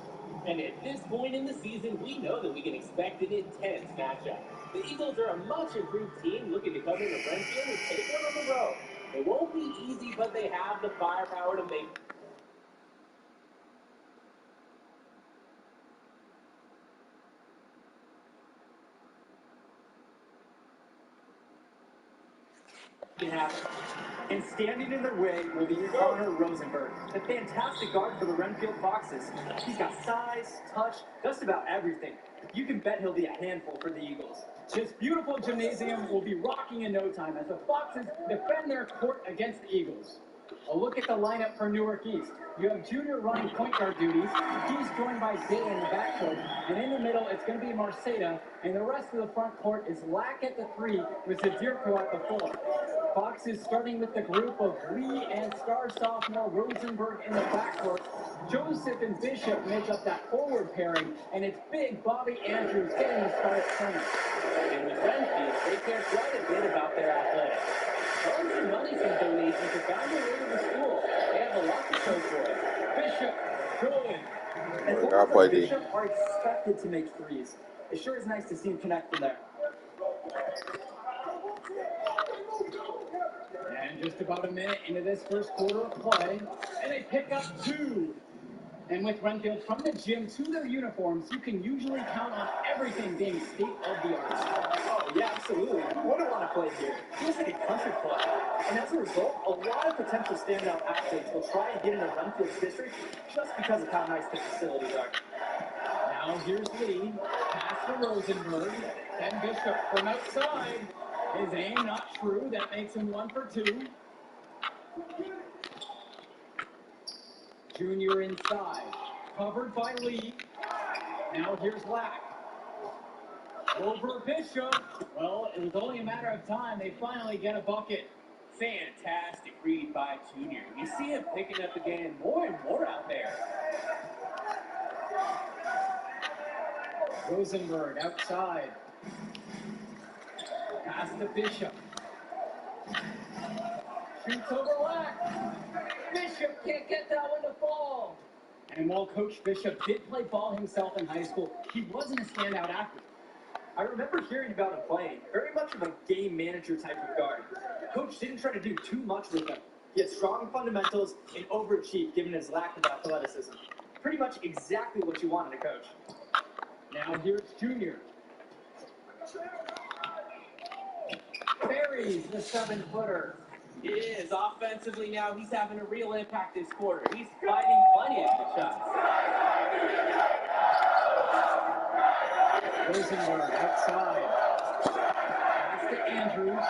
And at this point in the season, we know that we can expect an intense matchup. The Eagles are a much improved team looking to come into Renfield and take one on the road. It won't be easy, but they have the firepower to make it happen. And standing in their way will be Connor Rosenberg, a fantastic guard for the Renfield Foxes. He's got size, touch, just about everything. You can bet he'll be a handful for the Eagles. This beautiful gymnasium will be rocking in no time as the Foxes defend their court against the Eagles. A look at the lineup for Newark East. You have Junior running point guard duties. He's joined by Zay in the backcourt. And in the middle, it's going to be Marceda. And the rest of the front court is Lack at the 3 with Zadirko at the 4. Fox is starting with the group of Lee and star sophomore Rosenberg in the backcourt. Joseph and Bishop make up that forward pairing. And it's big Bobby Andrews getting the start at center. And with Renfield, they care quite a bit about their athletics. Tons of money from donations have found their way to the school. They have a lot to show for it. Bishop, going. And players like Bishop are expected to make threes. It sure is nice to see him connect from there. And just about a minute into this first quarter of play, and they pick up 2. And with Renfield from the gym to their uniforms, you can usually count on everything being state-of-the-art. Oh, yeah, absolutely. Who wouldn't want to play here? Feels like a country club. And as a result, a lot of potential standout athletes will try and get into Renfield's district just because of how nice the facilities are. Now here's Lee. Pass to Rosenberg. Then Bishop from outside. His aim not true. That makes him 1 for 2. Junior inside. Covered by Lee. Now here's Lack. Over Bishop. Well, it was only a matter of time. They finally get a bucket. Fantastic read by Junior. You see him picking up the game more and more out there. Rosenberg outside. Pass to Bishop. Shoots over Lack. Bishop can't get that one to fall. And while Coach Bishop did play ball himself in high school, he wasn't a standout athlete. I remember hearing about him playing, very much of a game manager type of guard. Coach didn't try to do too much with him. He had strong fundamentals and overachieved given his lack of athleticism. Pretty much exactly what you wanted a coach. Now here's Junior. Buries the 7-footer. He is. Offensively now, he's having a real impact this quarter. He's finding plenty of good shots. Rosenberg outside. Pass to Andrews.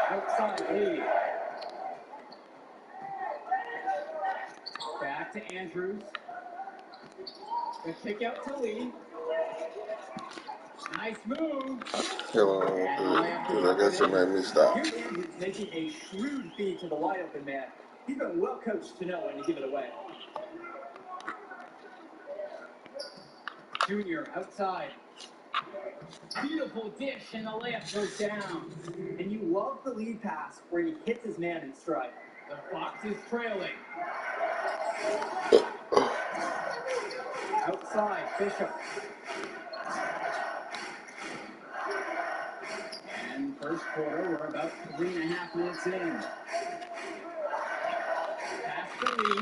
Outside Lee. Back to Andrews. The kick out to Lee. Nice move. Hello, because I guess it made me stop. Here's Andrews making a shrewd feed to the wide open man. He's been well coached to know when to give it away. Junior outside. Beautiful dish and the layup goes down. And you love the lead pass where he hits his man in stride. The Fox is trailing. Outside, Bishop. And first quarter, we're about 3.5 minutes in. Pass to Lee.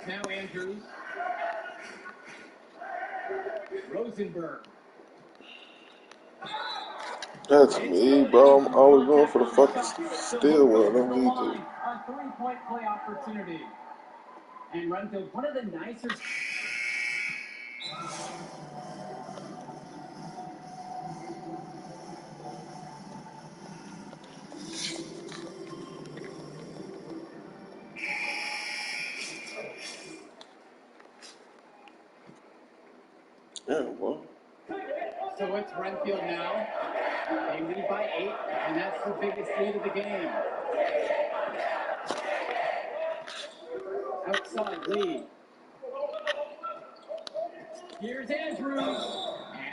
Now Andrews. Rosenberg. That's me, bro. I'm always going for the fucking steal when I don't need to. A 3-point play opportunity. And Renfield, one of the nicer. Yeah, well. So it's Renfield now. They lead by 8, and that's the biggest lead of the game. Outside Lee. Here's Andrews.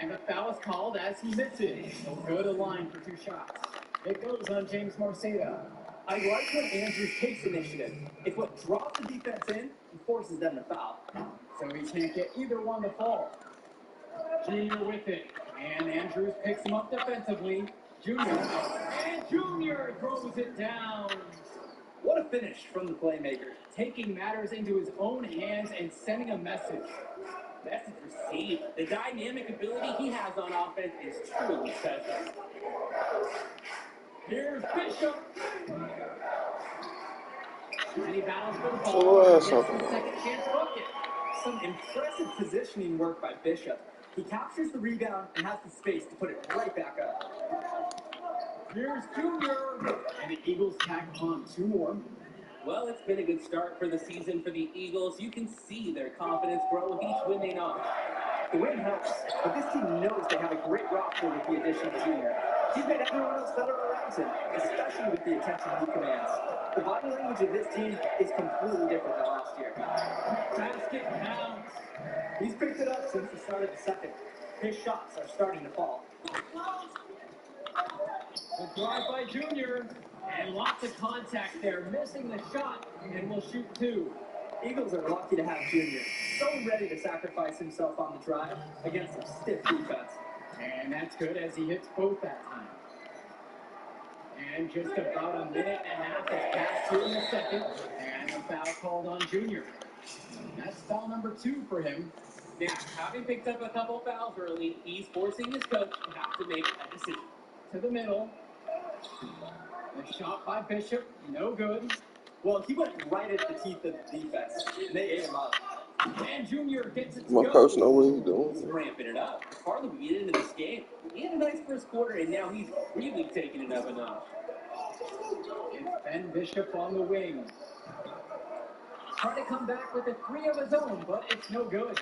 And the foul is called as he misses. So good a line for 2 shots. It goes on James Marceda. I like when Andrews takes initiative. It's what draws the defense in and forces them to foul. So he can't get either one to fall. Junior with it. And Andrews picks him up defensively. Junior. And Junior throws it down. What a finish from the playmaker. Taking matters into his own hands and sending a message. Message received. The dynamic ability he has on offense is truly special. Here's Bishop. And he battles for the ball. Gets the second chance bucket. Some impressive positioning work by Bishop. He captures the rebound and has the space to put it right back up. Here's Junior. And the Eagles tack on 2 more. Well, it's been a good start for the season for the Eagles. You can see their confidence grow with each win they know. The win helps, but this team knows they have a great roster with the addition of Junior. He's made everyone else better around him, especially with the attention he commands. The body language of this team is completely different than last year. Basket counts. He's picked it up since the start of the second. His shots are starting to fall. The drive by Junior. And lots of contact there. Missing the shot. And will shoot 2. Eagles are lucky to have Junior. So ready to sacrifice himself on the drive against some stiff defense. And that's good as he hits both that time. And just about a minute and a half has passed here in the second. And a foul called on Junior. That's foul number 2 for him. Now, having picked up a couple fouls early, he's forcing his coach to have to make a decision. To the middle. A shot by Bishop, no good. Well, he went right at the teeth of the defense, and they ate him up. And Junior gets it to My go. coach know what he's doing. He's ramping it up. Hardly we get into this game. He had a nice first quarter, and now he's really taking it up a notch. It's Ben Bishop on the wing. Trying to come back with a 3 of his own, but it's no good.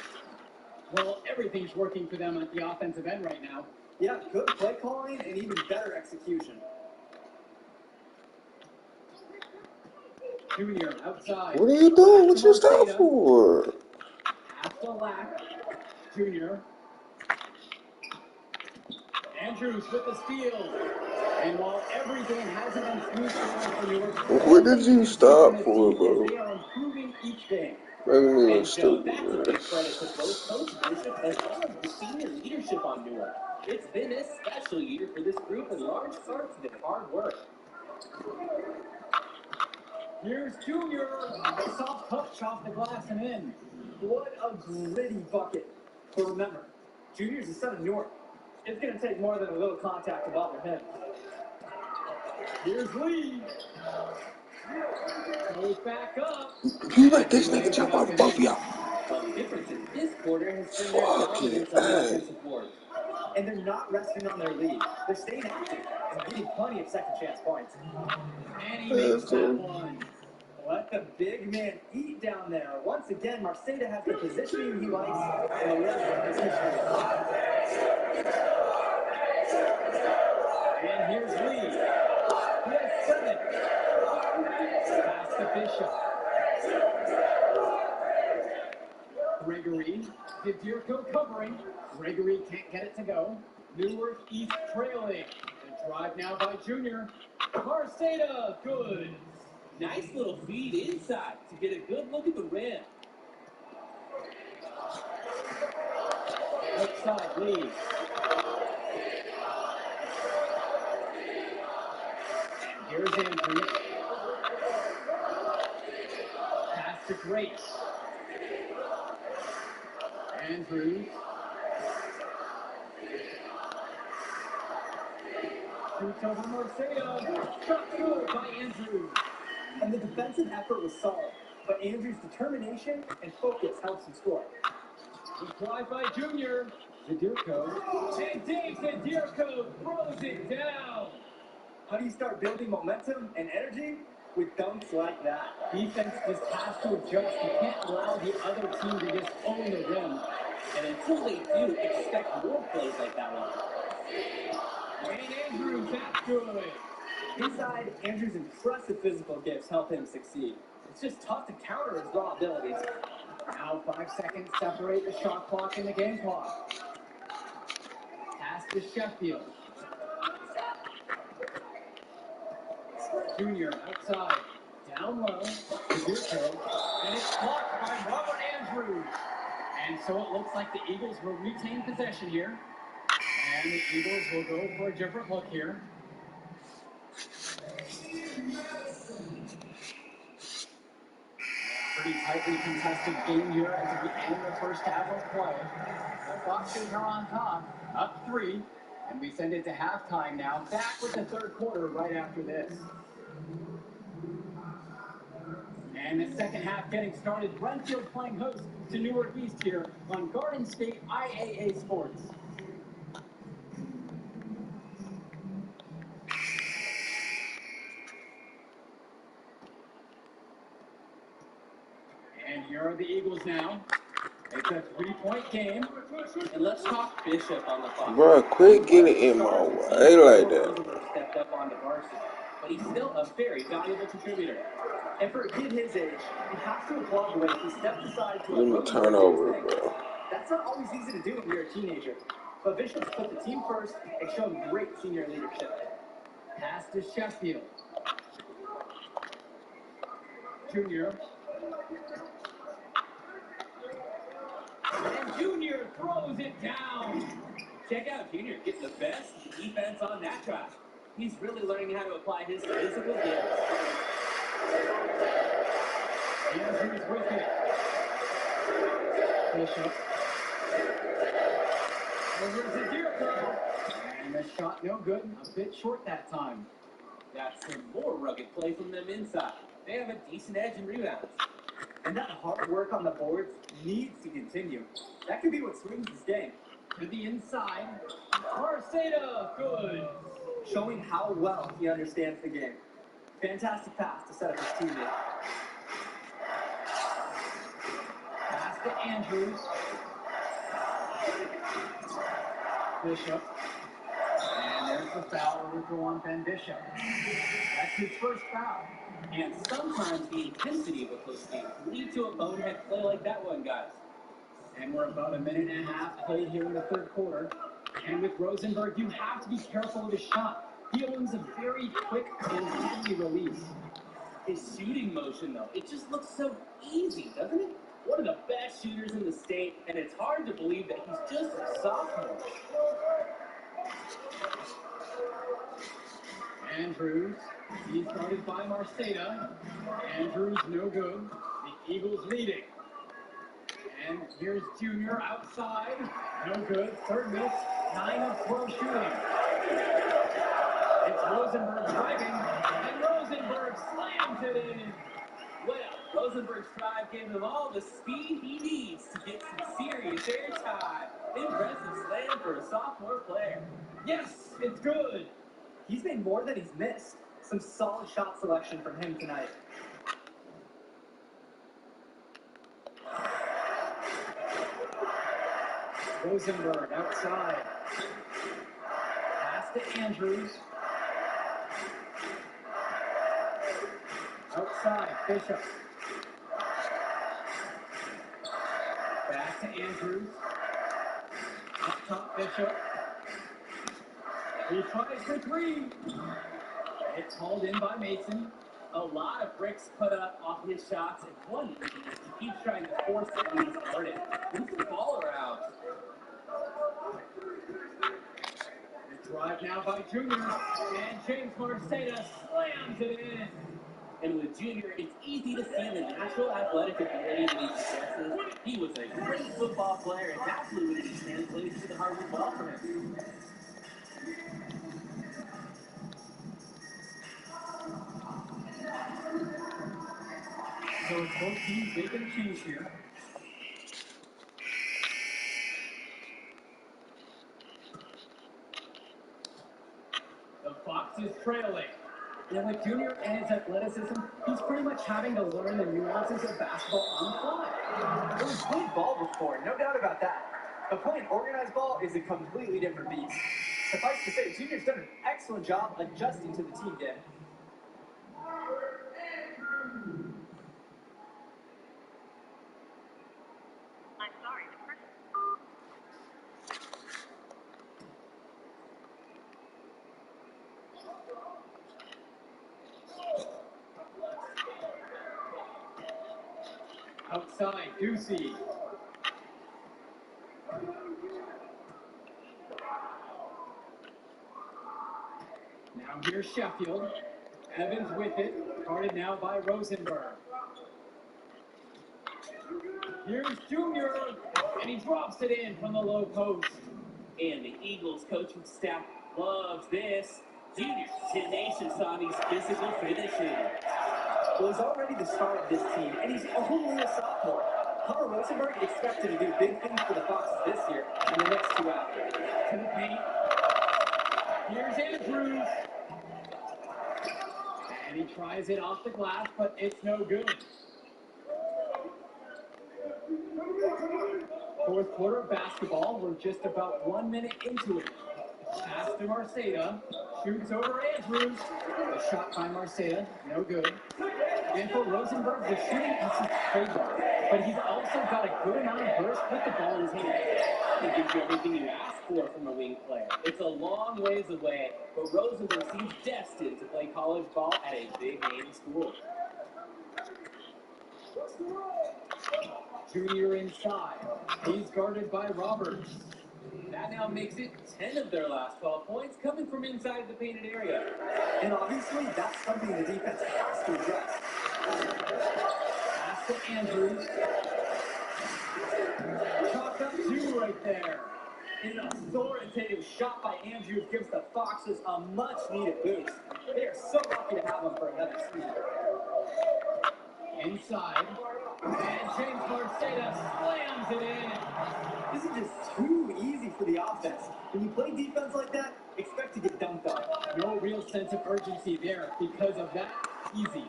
Well, everything's working for them at the offensive end right now. Yeah, good play calling and even better execution. Junior outside. What are you doing? What you stop for? Pass to Lack. Junior. Andrews with the steal. And while everything hasn't been smooth for Newark, What did you stop for, bro? they are improving each game. That means And so stupid, that's a big credit to both Coach Bishop as well as the senior leadership on Newark. It's been a special year for this group in large part to their hard work. Here's Junior. A soft touch off the glass and in. What a gritty bucket. But remember, Junior's the son of Newark. It's going to take more than a little contact to bother him. Here's Lee. Goes back up. You let this nigga jump on both of y'all. Well, the difference in this quarter has been their dominance on the offensive board. And they're not resting on their lead. They're staying active and getting plenty of second chance points. And he makes that one. Let the big man eat down there. Once again, Marceda has the positioning he likes, and the rest is history. And here's Lee. He has 7. Pass to Bishop. Gregory. Didirko covering. Gregory can't get it to go. Newark East trailing. The drive now by Junior. Marceda, good. Nice little feed inside to get a good look at the rim. Outside Lee. And here's Andrew. Pass to Grace. Andrews. Shoots over Marceda. Shot good by Andrews. And the defensive effort was solid, but Andrew's determination and focus helps him score. The drive by Junior. Didirko. And Dave Didirko throws it down. How do you start building momentum and energy? With dunks like that. Defense just has to adjust. You can't allow the other team to just own the rim. And until they do, expect more plays like that one. And Andrews, that's good. Inside, Andrew's impressive physical gifts help him succeed. It's just tough to counter his raw abilities. Now 5 seconds separate the shot clock and the game clock. Pass to Sheffield. Junior outside. Down low. Didirko. And it's blocked by Robert Andrews. And so it looks like the Eagles will retain possession here. And the Eagles will go for a different look here. Pretty tightly contested game here as we end the first half of play. The Foxes are on top, up 3, and we send it to halftime now. Back with the third quarter right after this. And the second half getting started. Brentfield playing host to Newark East here on Garden State IAA Sports. And here are the Eagles now. It's a 3-point game. And let's talk Bishop on the Fox. Bro, quit getting in my way like that. Stepped up on the varsity, but he's still a very valuable contributor. And for a kid his age, you have to applaud the way he stepped aside to Let me turn over, bro. That's not always easy to do when you're a teenager. But Bishop's put the team first and shown great senior leadership. Pass to Sheffield. Junior. And Junior throws it down. Check out Junior getting the best defense on that drive. He's really learning how to apply his physical gifts. Andrews with it. Bishop. Over to Deerco. And the shot no good. A bit short that time. That's some more rugged play from them inside. They have a decent edge in rebounds. And that hard work on the boards needs to continue. That could be what swings this game. To the inside. Marceda, good. Showing how well he understands the game. Fantastic pass to set up his teammate. Pass to Andrews. Bishop. And there's the foul over to on Ben Bishop. That's his first foul. And sometimes the intensity of a close game can lead to a bonehead play like that one, guys. And we're about a minute and a half played here in the third quarter. And with Rosenberg, you have to be careful with his shot. He owns a very quick and easy release. His shooting motion, though, it just looks so easy, doesn't it? One of the best shooters in the state, and it's hard to believe that he's just a sophomore. Andrews, he's guarded by Marceda. Andrews no good. The Eagles leading. And here's Junior outside. No good. Third miss. 9 of 12 shooting. It's Rosenberg driving. And Rosenberg slams it in. Well, Rosenberg's drive gave him all the speed he needs to get some serious airtime. Impressive slam for a sophomore player. Yes, it's good. He's made more than he's missed. Some solid shot selection from him tonight. Rosenberg outside. Pass to Andrews. Outside, Bishop. Back to Andrews. Up top, Bishop. He tries for three. It's hauled in by Mason. A lot of bricks put up off his shots, and one he keeps trying to force it when he's guarded. Move the ball around. The drive now by Junior, and James Marceda slams it in. And with Junior, it's easy to see the natural athletic ability that he possesses. He was a great football player, and that fluidity translates to the hard work well for him. So it's both teams making a change here. The Fox is trailing. And with Junior and his athleticism, he's pretty much having to learn the nuances of basketball on the fly. It was played ball before, no doubt about that. But playing organized ball is a completely different beast. Suffice to say, Junior's done an excellent job adjusting to the team game. Outside, Ducey. Now here's Sheffield. Evans with it, guarded now by Rosenberg. Here's Junior, and he drops it in from the low post. And the Eagles coaching staff loves this. Junior's tenacious on his physical finishing. Well, he's already the star of this team, and he's only a sophomore. Hunter Rosenberg expected to do big things for the Foxes this year and the next two after. To the paint. Here's Andrews. And he tries it off the glass, but it's no good. Fourth quarter of basketball. We're just about 1 minute into it. Pass to Marceda. Shoots over Andrews. A shot by Marceda. No good. And for Rosenberg, the shooting is his trademark. But he's also got a good amount of burst with the ball in his hand. It gives you everything you ask for from a wing player. It's a long ways away, but Rosenberg seems destined to play college ball at a big-name school. Junior inside. He's guarded by Roberts. That now makes it 10 of their last 12 points coming from inside the painted area. And obviously, that's something the defense has to address. Pass to Andrews. Chalked up 2 right there. An authoritative shot by Andrews gives the Foxes a much-needed boost. They are so lucky to have him for another season. Inside. And James Marceda slams it in. This is just too easy for the offense. When you play defense like that, expect to get dunked on. No real sense of urgency there because of that. Easy.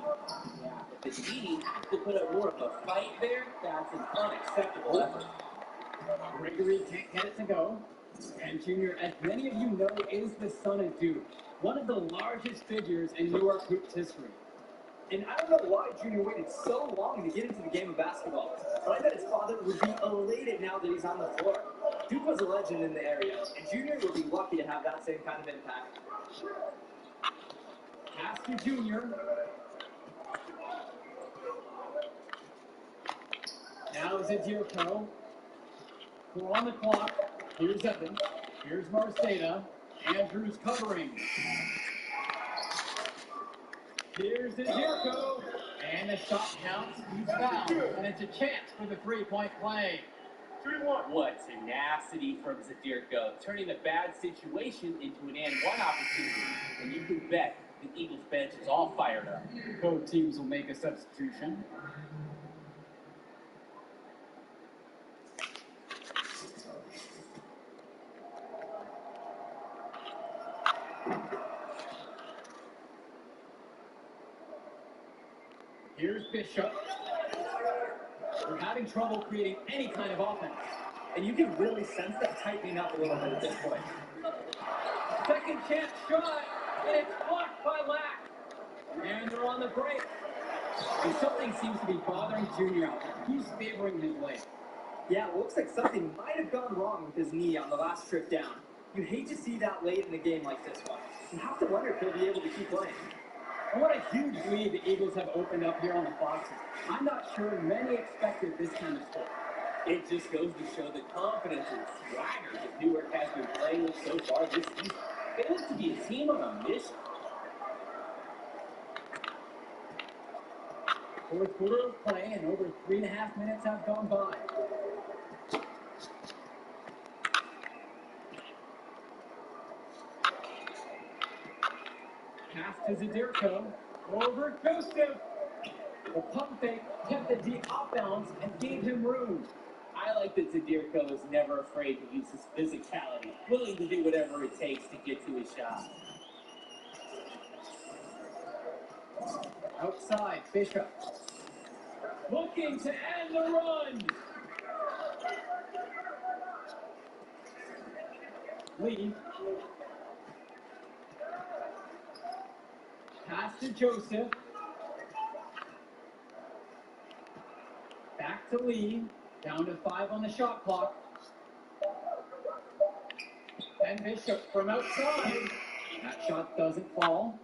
Yeah, if the team has to put up more of a fight there, that's an unacceptable effort. Gregory can't get it to go. And Junior, as many of you know, is the son of Duke, one of the largest figures in Newark Hoops history. And I don't know why Junior waited so long to get into the game of basketball, but I bet his father would be elated now that he's on the floor. Duke was a legend in the area, and Junior will be lucky to have that same kind of impact. Pass to Junior. Now Zadirko. 4 on the clock. Here's Evans. Here's Marceda. Andrews covering. Here's Zadirko. And the shot counts. He's fouled. And it's a chance for the three-point play. 3-1. What tenacity from Zadirko, turning a bad situation into an and-one opportunity. And you can bet the Eagles bench is all fired up. Both teams will make a substitution. Here's Bishop. We're having trouble creating any kind of offense. And you can really sense that tightening up a little bit at this point. Second chance shot, and it's blocked by Lack. And they're on the break. And something seems to be bothering Junior out there. He's favoring his leg. Yeah, it looks like something might have gone wrong with his knee on the last trip down. You hate to see that late in a game like this one. You have to wonder if he'll be able to keep playing. And what a huge lead the Eagles have opened up here on the Foxes. I'm not sure many expected this kind of score. It just goes to show the confidence and swagger that Newark has been playing with so far this season. They look to be a team on a mission. Fourth quarter of play, and over 3.5 minutes have gone by. Pass to Zadirko. Over Joseph. The pump fake kept the D off balance and gave him room. I like that Zadirko is never afraid to use his physicality, willing to do whatever it takes to get to his shot. Outside, Bishop. Looking to end the run. Lee. Pass to Joseph. Back to Lee. Down to 5 on the shot clock. And Bishop from outside. That shot doesn't fall.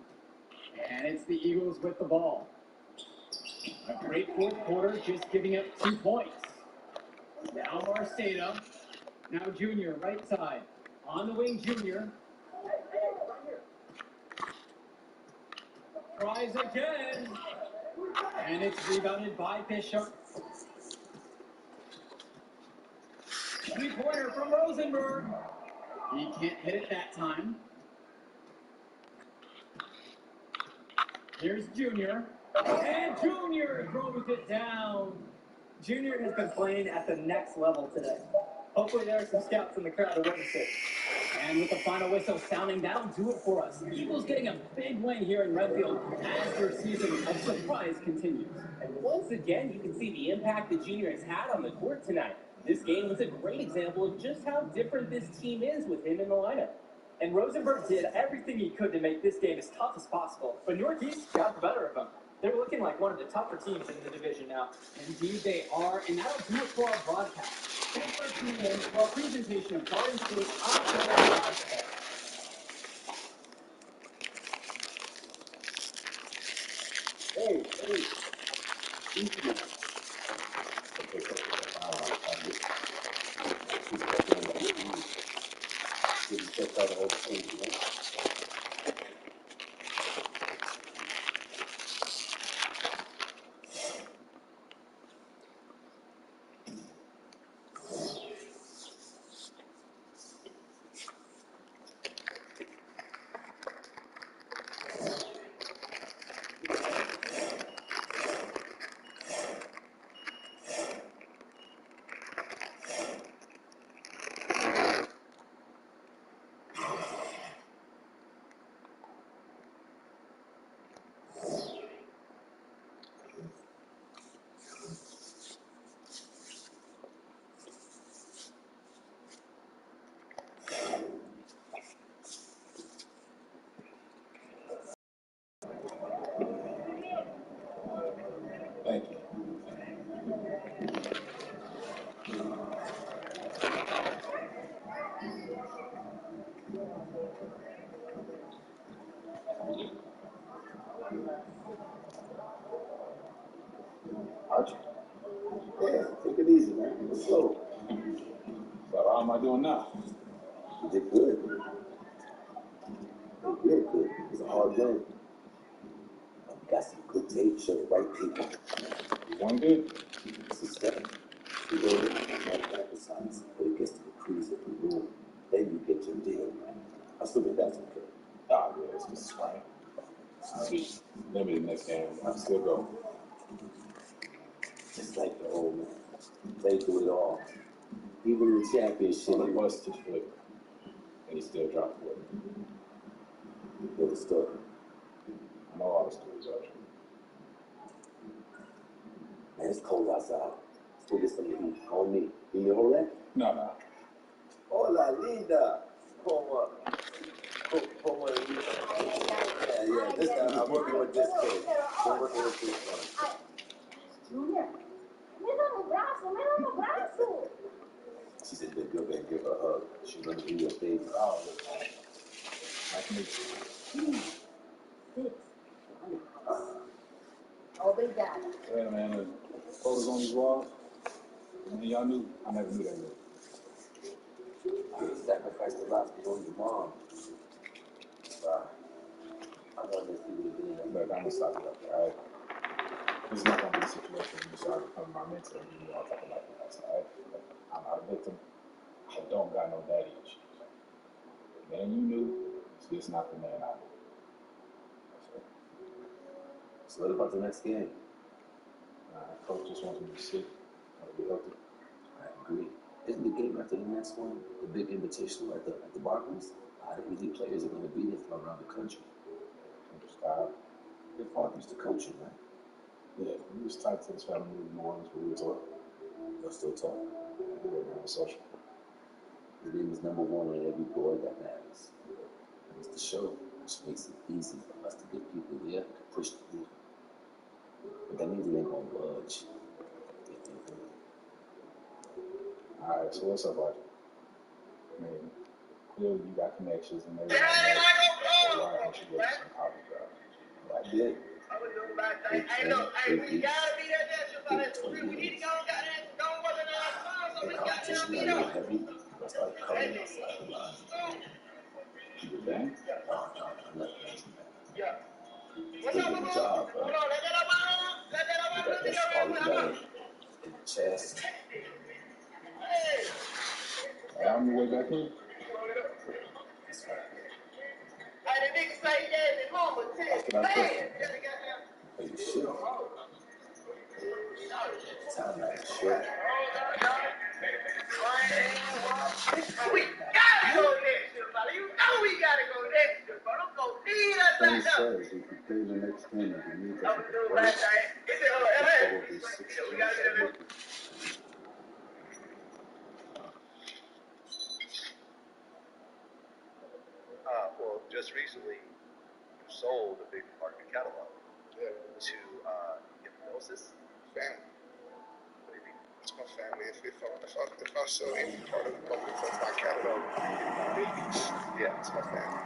And it's the Eagles with the ball. A great fourth quarter, just giving up 2 points. Now Marceda. Now Junior, right side. On the wing, Junior. Tries again. And it's rebounded by Bishop. 3-pointer from Rosenberg. He can't hit it that time. Here's Junior. And Junior throws it down. Junior has been playing at the next level today. Hopefully there are some scouts in the crowd to witness it. And with the final whistle sounding, that'll do it for us. Eagles getting a big win here in Redfield as their season of surprise continues. And once again, you can see the impact that Junior has had on the court tonight. This game was a great example of just how different this team is with him in the lineup. And Rosenberg did everything he could to make this game as tough as possible. But Northeast got the better of them. They're looking like one of the tougher teams in the division now. Indeed they are, and that'll do it for our broadcast. Thanks for tuning in to our presentation of Garden State basketball. Can't tell the whole thing, you know? Thank you. Archie? Yeah, take it easy, man. It's slow. So how am I doing now? You did good. You did real good. It was a hard game. We got some good tape, show the right people. You won good? This is step. You go there, not emphasize, but it gets to the crease of the room. Then you get your deal, man. I still think that's okay. Ah, yeah, it's just fine. Maybe the next game, I can still go. Just like the old man. Play through it all. Even the championship. Well, he was his flip, and he still dropped it. You know the story. I know all the stories, Archie. Man, it's cold outside. Let's go get some to eat. On me. You know all that? No. Hola, linda. Como yeah. This time I'm working with this kid. I'm working with this one. Junior, me dá no braço. She said, "Good girl, baby, give her a hug. She's gonna be your baby." Oh, nice to meet you. Sit. Obrigada. Yeah, man, the photos on these walls, man, y'all knew, I never knew that yet. You sacrificed a lot for your mom. I wanted to see what it is. Look, I'm gonna stop you up there, all right? This is not gonna be a situation where you start becoming my mentor and you all talk about the past, all right? I'm not a victim. I don't got no daddy issues. The man you knew is just not the man I knew. That's it. So what about the next game? Coach just wants me to sit. I'll be healthy. I agree. Isn't the game after the next one the big invitational at the Barclays? A lot of elite players are going to be there from around the country. Style. Your father used to coach you, man. Yeah, we was tight to his family in New Orleans, but we were talking. They'll still talk. Yeah, man, social. His name is number one on every board that matters. And it's the show, which makes it easy for us to get people there to push the deal. But that means we ain't gonna budge. Alright, so what's up, Archie? I mean, clearly you got connections and everything. Why don't you get some college job? Well, I did. Hey, look, we gotta be there next year. We need to go work on our song so we got to meet up. Heavy. I started covering outside the lines. You bang? No, I'm not dancing. Yeah. What's up, boo? Hold on, let that up on. Let that up on. That's all he got in the chest. Hey. On your way back in? That's right. Hey, the nigga say he gave his mama 10 man. Are you sure? Time like sure. We gotta go next year, brother. You know we gotta go next year, bro. Don't go need us like that. Says if you play the next game, if you need to I'm doing last night. Is it LA? We gotta get it. Well, just recently, you sold a big part of your catalog to Hypnosis. Family. What do you mean? It's my family. If I sell any part of my catalog, yeah, it's my family.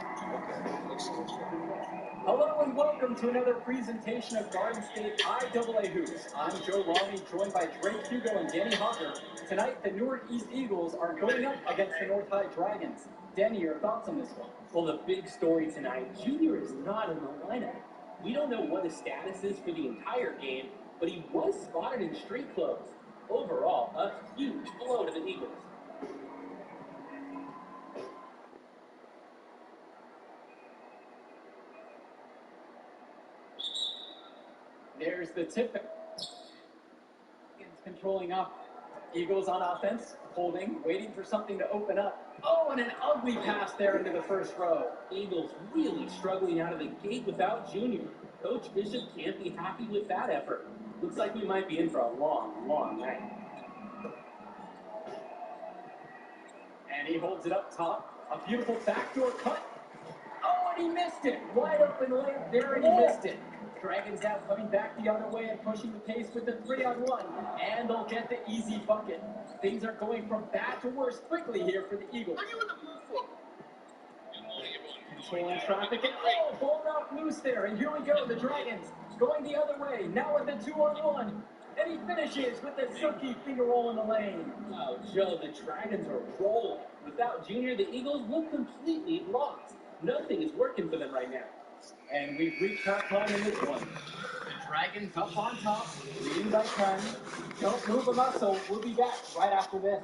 Hello and welcome to another presentation of Garden State IAA Hoops. I'm Joe Lonnie, joined by Drake Hugo and Danny Hawker. Tonight, the Newark East Eagles are going up against the North High Dragons. Danny, your thoughts on this one? Well, the big story tonight, Junior is not in the lineup. We don't know what his status is for the entire game, but he was spotted in street clothes. Overall, a huge blow to the Eagles. There's the tip. Controlling up. Eagles on offense, holding, waiting for something to open up. Oh, and an ugly pass there into the first row. Eagles really struggling out of the gate without Junior. Coach Bishop can't be happy with that effort. Looks like we might be in for a long, long night. And he holds it up top. A beautiful backdoor cut. Oh, and he missed it. Wide open lane there, and he missed it. Dragons now coming back the other way and pushing the pace with the 3-on-1. And they'll get the easy bucket. Things are going from bad to worse quickly here for the Eagles. What are you in the mood for? Controlling traffic, and oh, ball knocked loose there. And here we go, the Dragons going the other way. Now with the 2-on-1. And he finishes with the silky finger roll in the lane. Wow, Joe, the Dragons are rolling. Without Junior, the Eagles look completely lost. Nothing is working for them right now. And we've reached halftime in this one. The Dragons up on top, leading by 10. Don't move a muscle. We'll be back right after this.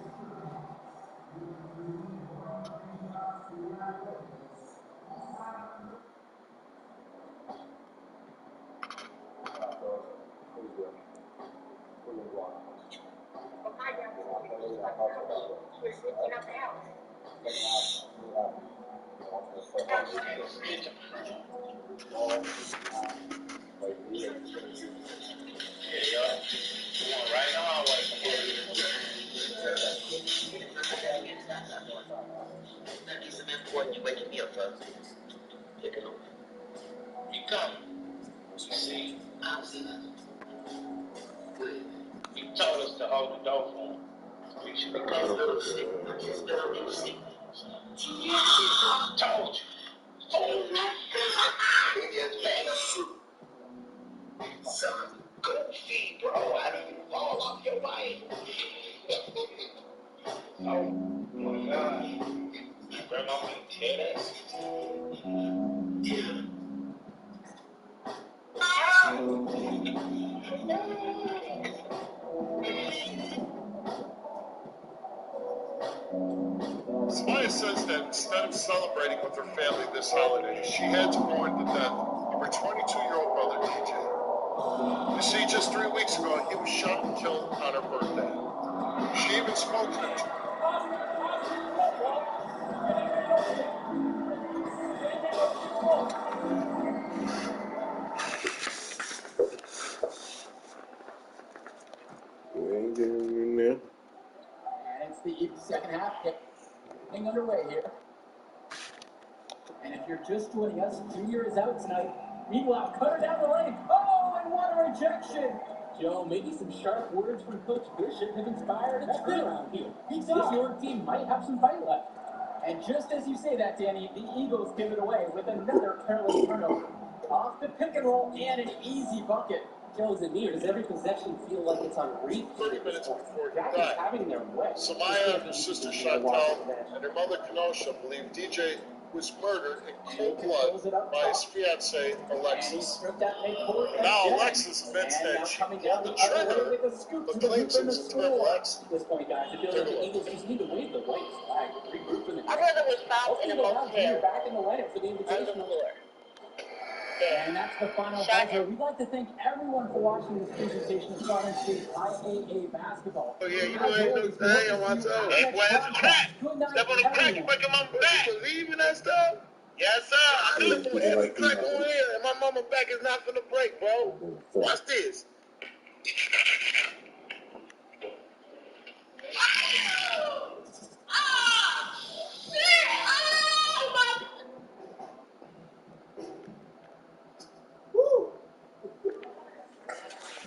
You waking me up, folks. Take it over. You come. What you see? I was in it. Good. He told us to hold the door for him. We should be coming to the sick. It's been on the sick. I told you. Oh my God. He just made a suit. Son, go feed, bro. I don't even fall off your bike. Oh my God. Grandma wouldn't tell that. Yeah. Samaya says that instead of celebrating with her family this holiday, she had to mourn the death of her 22-year-old brother, DJ. You see, just 3 weeks ago, he was shot and killed on her birthday. She even spoke to him. We ain't getting in there. And it's the second half getting underway here. And if you're just joining us, Junior is out tonight. Meanwhile, cutter down the lane. Oh, and what a rejection! Joe, maybe some sharp words from Coach Bishop have inspired a turnaround here. This York team might have some fight left. And just as you say that, Danny, the Eagles give it away with another careless turnover. Off the pick and roll and an easy bucket. Joe, Zamir, does every possession feel like it's on repeat? 30 minutes before he Dragons died, having their way. Samaya and her sister Chantal and her mother Kenosha believe DJ was murdered in cold blood by his fiancée Alexis. Now Alexis admits that she pulled the trigger, but claims it was a reflex. At this point, guys, it feels like the Eagles just need to wave the white flag, regroup for the My brother was found in a motel back in the lineup for the on the invitational. floor. And that's the final buzzer. We'd like to thank everyone for watching this presentation of Southern State IAA basketball. Oh yeah, you know ain't no thing on my toe. Hey, boy, that's a crack. Good night, Step on the crack, you breaking my back. You believe in that stuff? Yes, sir, I do. Every crack on here, and my mama back is not finna break, bro. Watch this.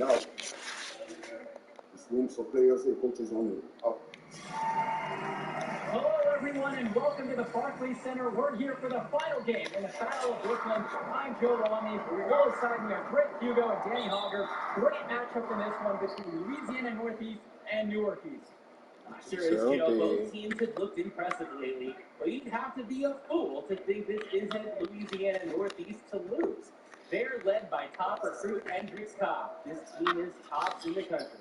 Now, this room's for players and coaches only. Out. Hello, everyone, and welcome to the Barclays Center. We're here for the final game in the Battle of Brooklyn. I'm Joe Romney. Alongside me are Drake Hugo and Danny Hogger. Great matchup in this one between Louisiana Northeast and Newark East. Sure is, Joe. Both teams have looked impressive lately, but you'd have to be a fool to think this isn't Louisiana Northeast to lose. They're led by top recruit Hendricks Cobb. This team is tops in the country.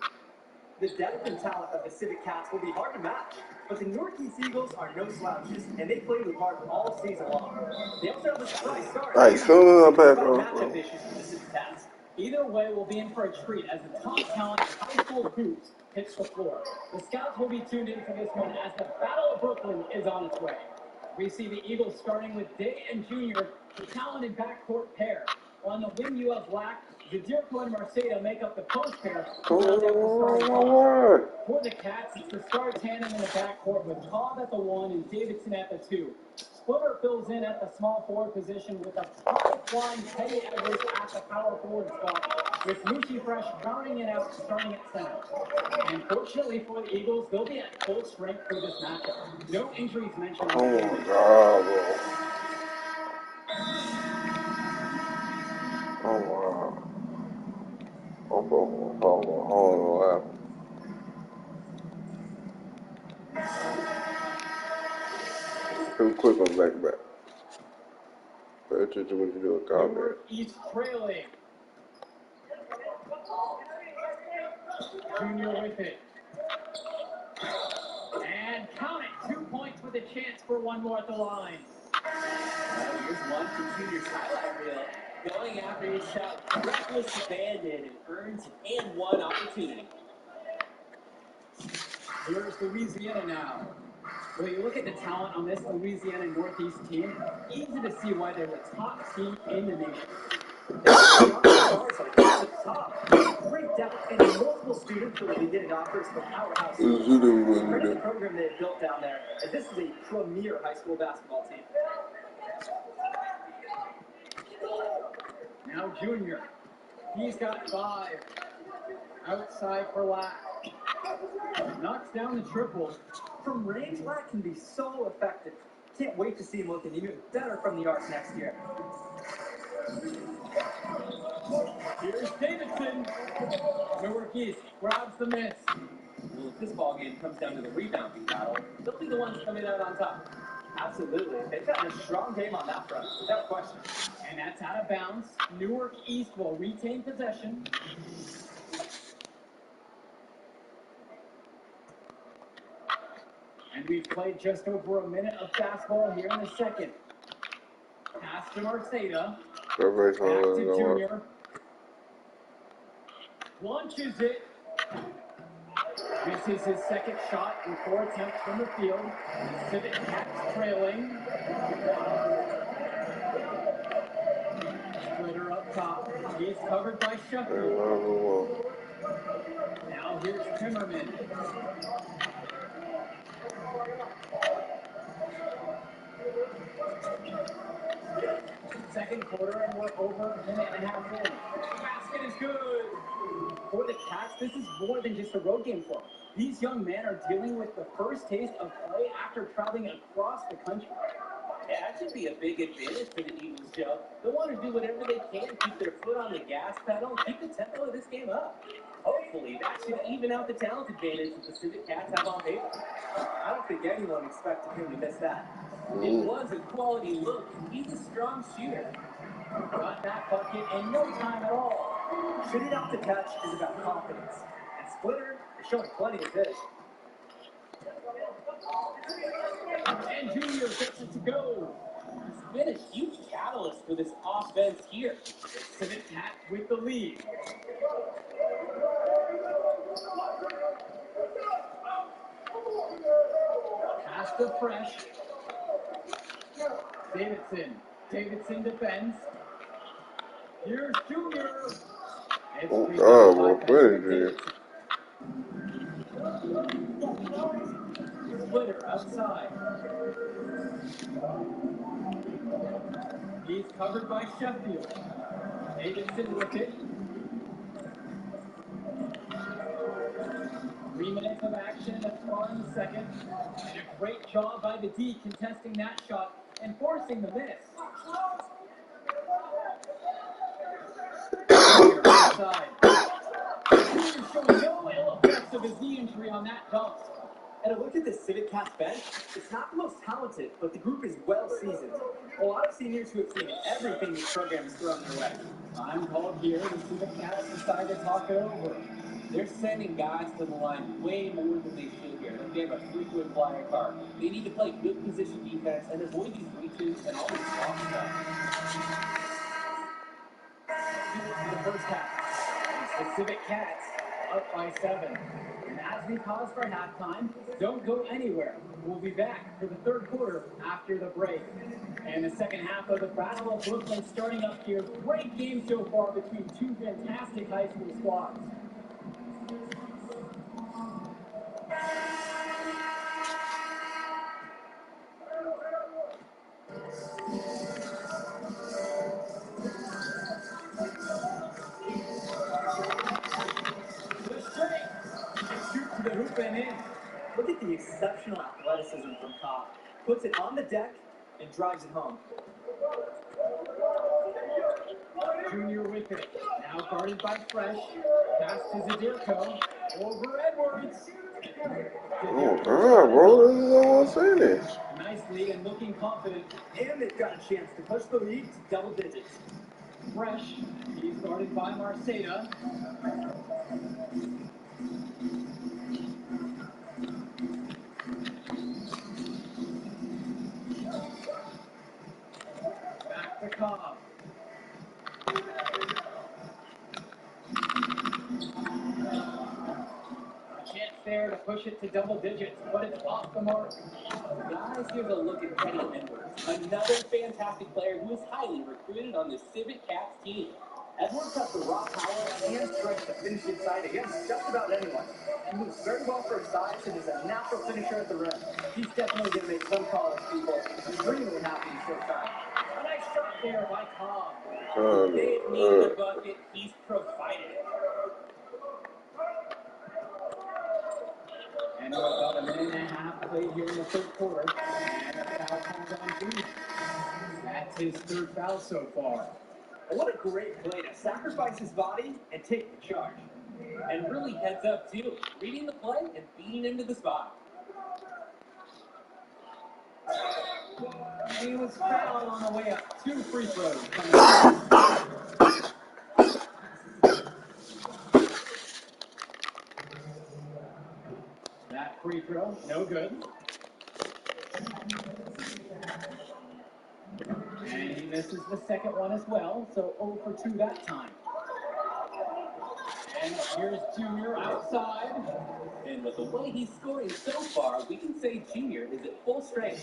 The depth and talent of the Civic Cats will be hard to match, but the Northeast Eagles are no slouches, and they played with heart all season long. They also have a surprise start. All right, fill it back on. Matchup issues for the Civic Cats. Either way, we'll be in for a treat as the top talent in high school hoops hits the floor. The scouts will be tuned in for this one as the Battle of Brooklyn is on its way. We see the Eagles starting with Day and Junior, the talented backcourt pair. On the wing, you have Black. Zadirko and Marceda make up the post pair. For the Cats, it's the star tandem in the backcourt with Cobb at the 1 and Davidson at the 2. Splitter fills in at the small forward position with a high-flying Teddy Edwards at the power forward spot, with Mushi Fresh rounding it out starting at center. And fortunately for the Eagles, they'll be at full strength for this matchup. No injuries mentioned. Oh my God, bro. Oh wow. Hold on. Too quick on back. Pay attention to what you do with Cobb. East trailing. Junior with it. And count it. 2 points with a chance for one more at the line. Here's one for Junior's highlight reel. Going after his shot, reckless abandon, and earns an and one opportunity. Here's Louisiana now. When you look at the talent on this Louisiana Northeast team, easy to see why they're the top team in the nation. Stars are at the top. Great depth and multiple students who are beginning offers from powerhouse. Credit the program they have built down there, as this is a premier high school basketball team. Now Junior. He's got 5. Outside for Lack. Knocks down the triple. From range, Lack can be so effective. Can't wait to see him looking even better from the arc next year. Here's Davidson. Newark East grabs the miss. Well, if this ball game comes down to the rebounding battle, they'll be the ones coming out on top. Absolutely. They've got a strong game on that front, without question. And that's out of bounds. Newark East will retain possession. And we've played just over a minute of basketball here in the second. Pass to Marceda. Back to Junior. Launches it. Misses his second shot in 4 attempts from the field. Civic Cats trailing. Splitter up top. He's covered by Sheffield. Now here's Timmerman. Second quarter, and we're over a minute and a half in. Basket is good. For the Cats, this is more than just a road game for them. These young men are dealing with the first taste of play after traveling across the country. Yeah, that should be a big advantage for the Eagles, Joe. They'll want to do whatever they can, keep their foot on the gas pedal, keep the tempo of this game up. Hopefully, that should even out the talent advantage that the Civic Cats have on paper. I don't think anyone expected him to miss that. It was a quality look. He's a strong shooter. Got that bucket in no time at all. Shooting off the catch is about confidence. And Splitter is showing plenty of this. And Junior gets it to go. He's been a huge catalyst for this offense here. Civic Cat with the lead. Pass to Fresh. Davidson defends. Here's Junior. Oh God, what finish? Splitter outside. He's covered by Sheffield. Davidson with it. 3 minutes of action thus far in the second. And a great job by the D contesting that shot and forcing the miss. Outside. Showing no ill effects of his knee injury on that dunk. And a look at this Civic Cats bench. It's not the most talented, but the group is well seasoned. A lot of seniors who have seen everything this program has thrown their way. Time called here. The Civic Cats decide to talk it over. They're sending guys to the line way more than they should here. Like they have a frequent flyer card. They need to play good position defense and avoid these reaches and all this soft stuff. For the first half, it's the Civic Cats up by 7. And as we pause for halftime, don't go anywhere. We'll be back for the third quarter after the break. And the second half of the Battle of Brooklyn starting up here. Great game so far between two fantastic high school squads. Shoot to the hoop and in. Look at the exceptional athleticism from Cobb. Puts it on the deck and drives it home. Junior with it. Now guarded by Fresh. Pass to Zadirko. Over Edwards. Oh, God, bro. This is all finished. Nice lead and looking confident. And they've got a chance to push the lead to double digits. Fresh. He's guarded by Marceda. Back to Cobb. A chance there to push it to double digits, but it's off the mark. Guys, here's a look at Teddy Edwards, another fantastic player who is highly recruited on the Civic Cats team. Edwards has the raw power and strength to finish inside against just about anyone. He moves very well for his size and is a natural finisher at the rim. He's definitely going to make some college people dream of what happened in short time. A nice shot there by Cobb. They've needed a bucket. He's provided it. And we're about a minute and a half played here in the third quarter. And a foul comes on Junior. That's his third foul so far. And what a great play to sacrifice his body and take the charge. And really heads up, too. Reading the play and beating into the spot. He was fouled on the way up. 2 free throws coming up. That free throw, no good. And he misses the second one as well, so 0 for 2 that time. And here's Junior outside. And with the way he's scoring so far, we can say Junior is at full strength.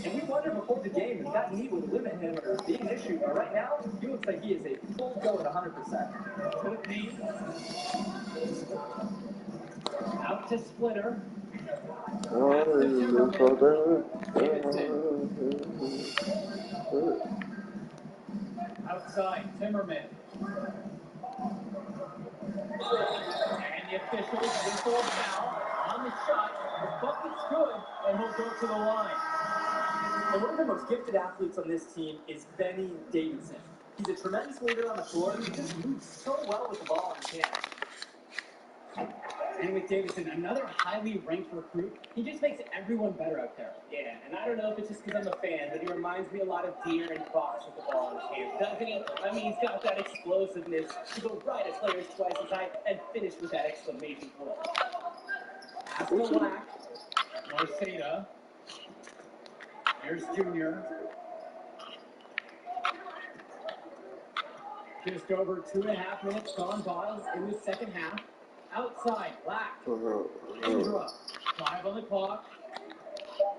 And we wondered before the game if that knee would limit him or be an issue, but right now, he looks like he is a full go at 100%. To the knee. Out to Splitter. Outside, Timmerman. And the officials whistle a foul on the shot. The bucket's good, and he'll go to the line. And one of the most gifted athletes on this team is Benny Davidson. He's a tremendous leader on the floor, and he just moves so well with the ball in his hands. And with Davidson, another highly ranked recruit, he just makes everyone better out there. Yeah, and I don't know if it's just because I'm a fan, but he reminds me a lot of Deere and Fox with the ball in his hands, doesn't he? I mean, he's got that explosiveness to go right at players twice as high and finish with that exclamation point. Pass to Black. Marceda. Here's Junior. Just over 2.5 minutes gone by in the second half. Outside, Black. Indra. 5 on the clock.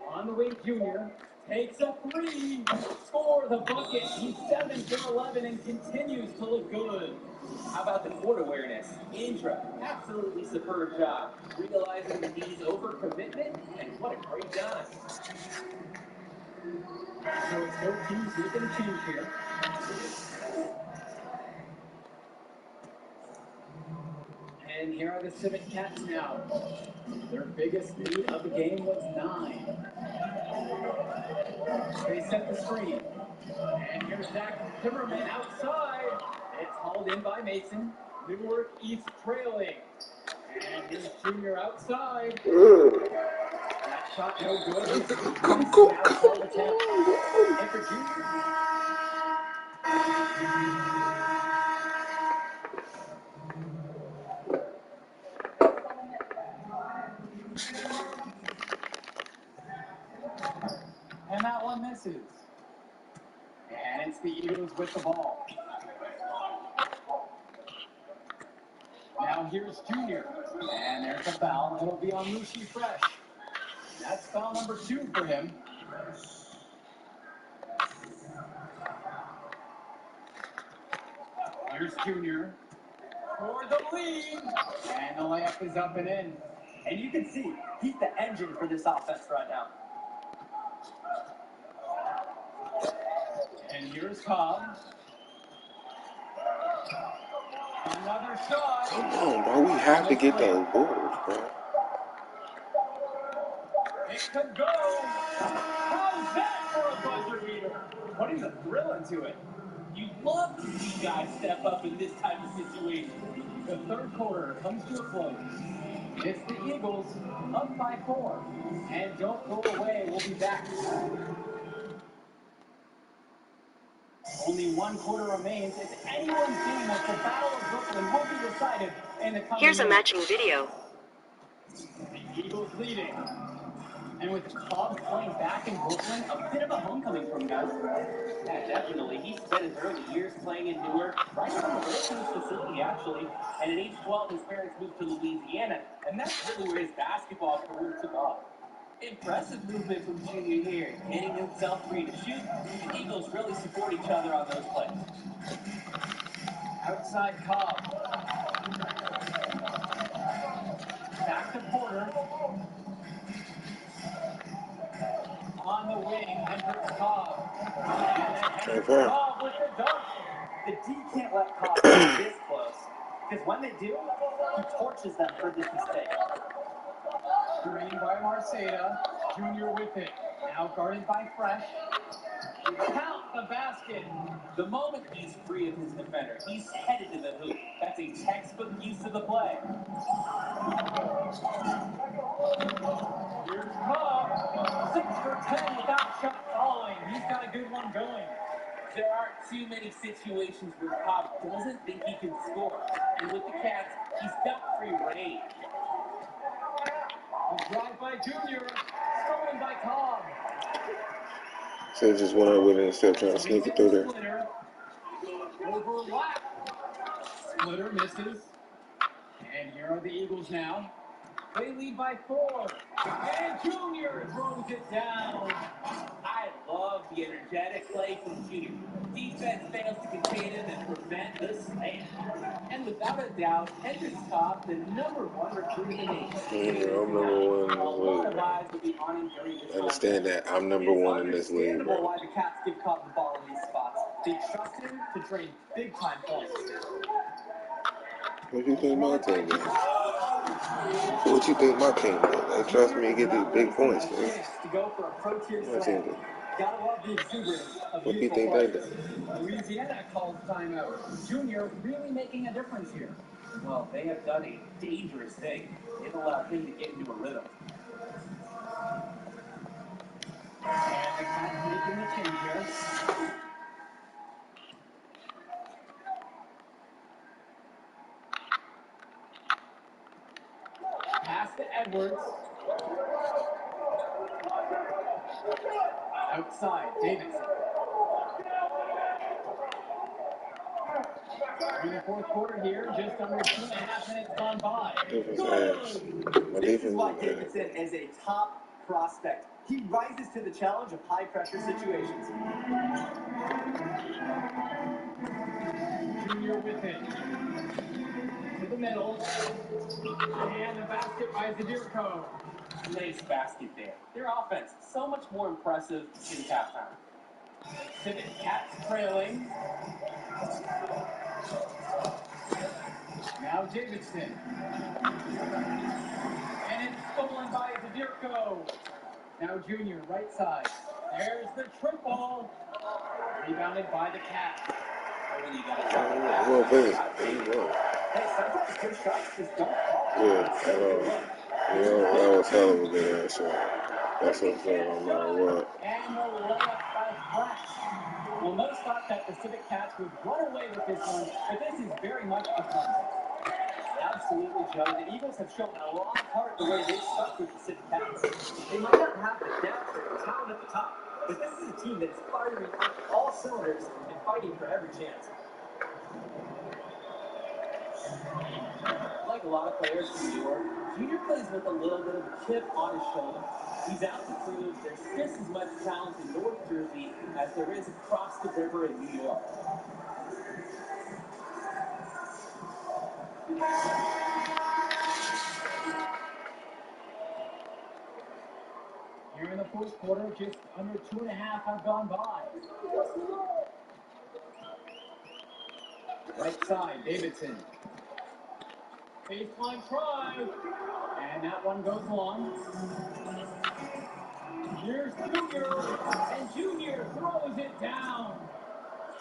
On the way, Junior. Takes a 3. Score the bucket. He's 7 for 11 and continues to look good. How about the court awareness? Indra, absolutely superb job. Realizing the D's overcommitment, and what a great job. So it's both teams making a change here. And here are the Civic Cats now. Their biggest lead of the game was 9. They set the screen. And here's Zach Timmerman outside. It's hauled in by Mason. Newark East trailing. And here's Junior outside. That shot no good. Go. And for Junior. And that one misses. And it's the Eagles with the ball. Now here's Junior. And there's a foul. It'll be on Ps5. That's foul number 2 for him. Here's Junior for the lead. And the layup is up and in. And you can see he's the engine for this offense right now. And here's Cobb. Another shot. Come on, bro. We have to get those boards, bro. It could go. How's that for a buzzer beater? Putting the thrill into it. You'd love to see guys step up in this type of situation. The third quarter comes to a close. It's the Eagles up by 4. And don't go away. We'll be back. Only 1 quarter remains. It's anyone's game as the Battle of Brooklyn will be decided in the coming Here's a minutes. matching video. The Eagles leading. And with Cobb playing back in Brooklyn, a bit of a homecoming for him, guys. Yeah, definitely. He spent his early years playing in Newark, right from the Wilson's facility, actually. And at age 12, his parents moved to Louisiana, and that's really where his basketball career took off. Impressive movement from Junior here, hitting himself free to shoot. The Eagles really support each other on those plays. Outside Cobb. Back to Porter. On the wing, Hendricks Cobb. And Hendricks Cobb with the dunk. The D can't let Cobb get this close. Because when they do, he torches them for this mistake. Screen by Marceda. Junior with it. Now guarded by Fresh. Count the basket. The moment he's free of his defender, he's headed to the hoop. That's a textbook use of the play. Here's Cobb. 6 for 10 without shot falling. He's got a good one going. There aren't too many situations where Cobb doesn't think he can score. And with the Cats, he's got free range. A drive by Junior. Stolen by Cobb. So just went up with it instead of trying to sneak it through there. Splitter. Overlap. Splitter misses. And here are the Eagles now. They lead by 4. And Junior throws it down. I love the energetic play from Junior. Defense fails to contain him and prevent the slam. And without a doubt, Hendricks Cobb, the #1 recruit in the nation. I'm number 1 in A lot of this eyes will be on him during this league. Understand that I'm number 1 in this league, Understandable bro. why the Cats give Cobb the ball in these spots. They trust him to drain big-time points. What you think my team is? What you think my team is? They trust me to get these big points, man. To go for a pro-tier My team slam. is. Gotta love the exuberance of What do you youthful think they players. do? Louisiana calls timeout. Junior really making a difference here. Well, they have done a dangerous thing. They've allowed him to get into a rhythm. And the Cats making the change here. Pass to Edwards. Outside, Davidson. In the fourth quarter here, just under 2.5 minutes gone by. This is why Davidson is a top prospect. He rises to the challenge of high-pressure situations. Junior with it. To the middle. And the basket by Zadirko. Nice basket there. Their offense, so much more impressive in halftime. Civic Cats trailing. Now Davidson. And it's stolen by Zadirko. Now Junior, right side. There's the triple. Rebounded by the Cats. Well, Hey, sometimes good shots just don't fall. Yeah, that was hell of a good ass shot. That's what's going on no matter what. And the layup by Fresh. Well, most thought that the Civic Cats would run away with this one, but this is very much a comeback. Absolutely, Joe. The Eagles have shown a long part the way they've stuck with the Civic Cats. They might not have the depth or the talent at the top, but this is a team that is firing on all cylinders and fighting for every chance. Like a lot of players from New York, Junior plays with a little bit of a chip on his shoulder. He's out to prove there's just as much talent in North Jersey as there is across the river in New York. Here in the fourth quarter, just under 2.5 have gone by. Right side, Davidson. Baseline try. And that one goes long. Here's Junior. And Junior throws it down.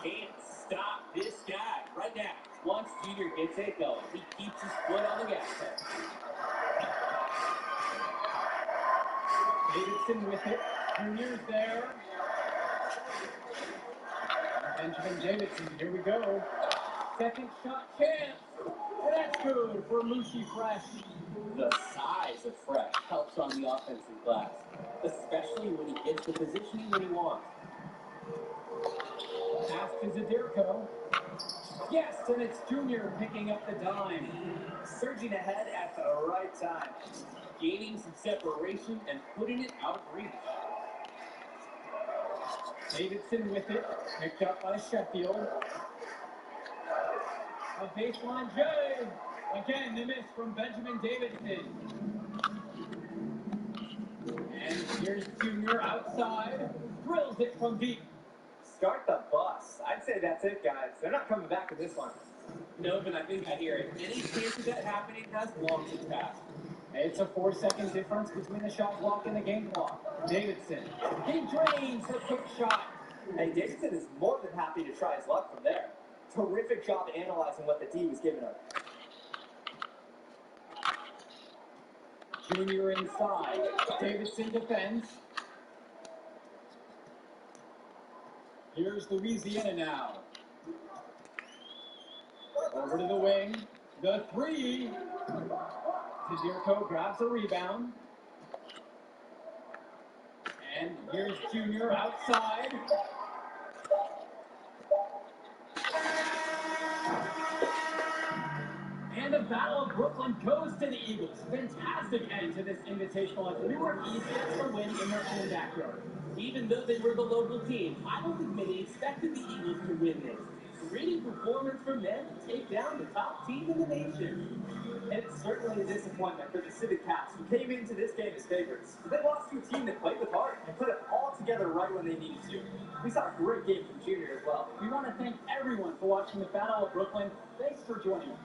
Can't stop this guy right now. Once Junior gets it going, he keeps his foot on the gas pedal. Davidson with it. Junior's there. Benjamin Davidson, here we go. Second shot chance. And that's good for Mushi Fresh. The size of Fresh helps on the offensive glass, especially when he gets the positioning that he wants. Pass to Zadirko. Yes, and it's Junior picking up the dime. Surging ahead at the right time. Gaining some separation and putting it out of reach. Davidson with it, picked up by Sheffield. A baseline J. Again, the miss from Benjamin Davidson. And here's Junior outside. Drills it from deep. Start the bus. I'd say that's it, guys. They're not coming back in this one. No, but I think I hear it. Any chance of that happening has long since passed. It's a 4-second difference between the shot clock and the game clock. Davidson, he drains the quick shot. Hey, Davidson is more than happy to try his luck from there. Terrific job analyzing what the D was giving him. Junior inside. Davidson defends. Here's Louisiana now. Over to the wing. The three. Zadirko grabs a rebound. And here's Junior outside. And the Battle of Brooklyn goes to the Eagles. Fantastic end to this invitational as Newark East gets the win in their own backyard. Even though they were the local team, I don't think many expected the Eagles to win this. Gritty performance from them to take down the top team in the nation. And it's certainly a disappointment for the Civic Cats, who came into this game as favorites. They lost to a team that played with heart and put it all together right when they needed to. We saw a great game from Junior as well. We want to thank everyone for watching the Battle of Brooklyn. Thanks for joining us.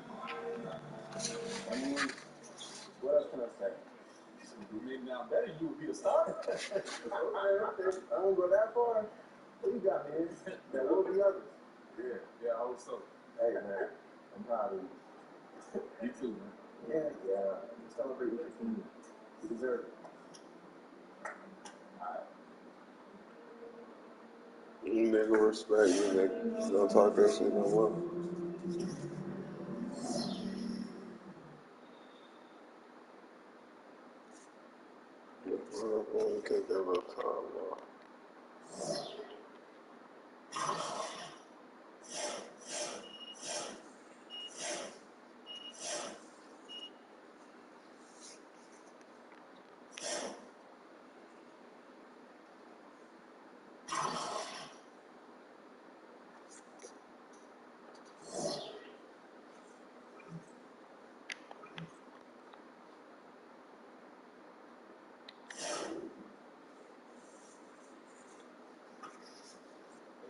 I mean, what else can I say? Maybe now better you would be the starter. Okay. I don't go that far. What you got, man? There will be others. Yeah, I hope so. Hey, man, I'm proud of you. You too, man. Yeah. Celebrate with your team. You deserve it. You nigga respect you, nigga. Don't talk that shit no more. I'm gonna take that little time now.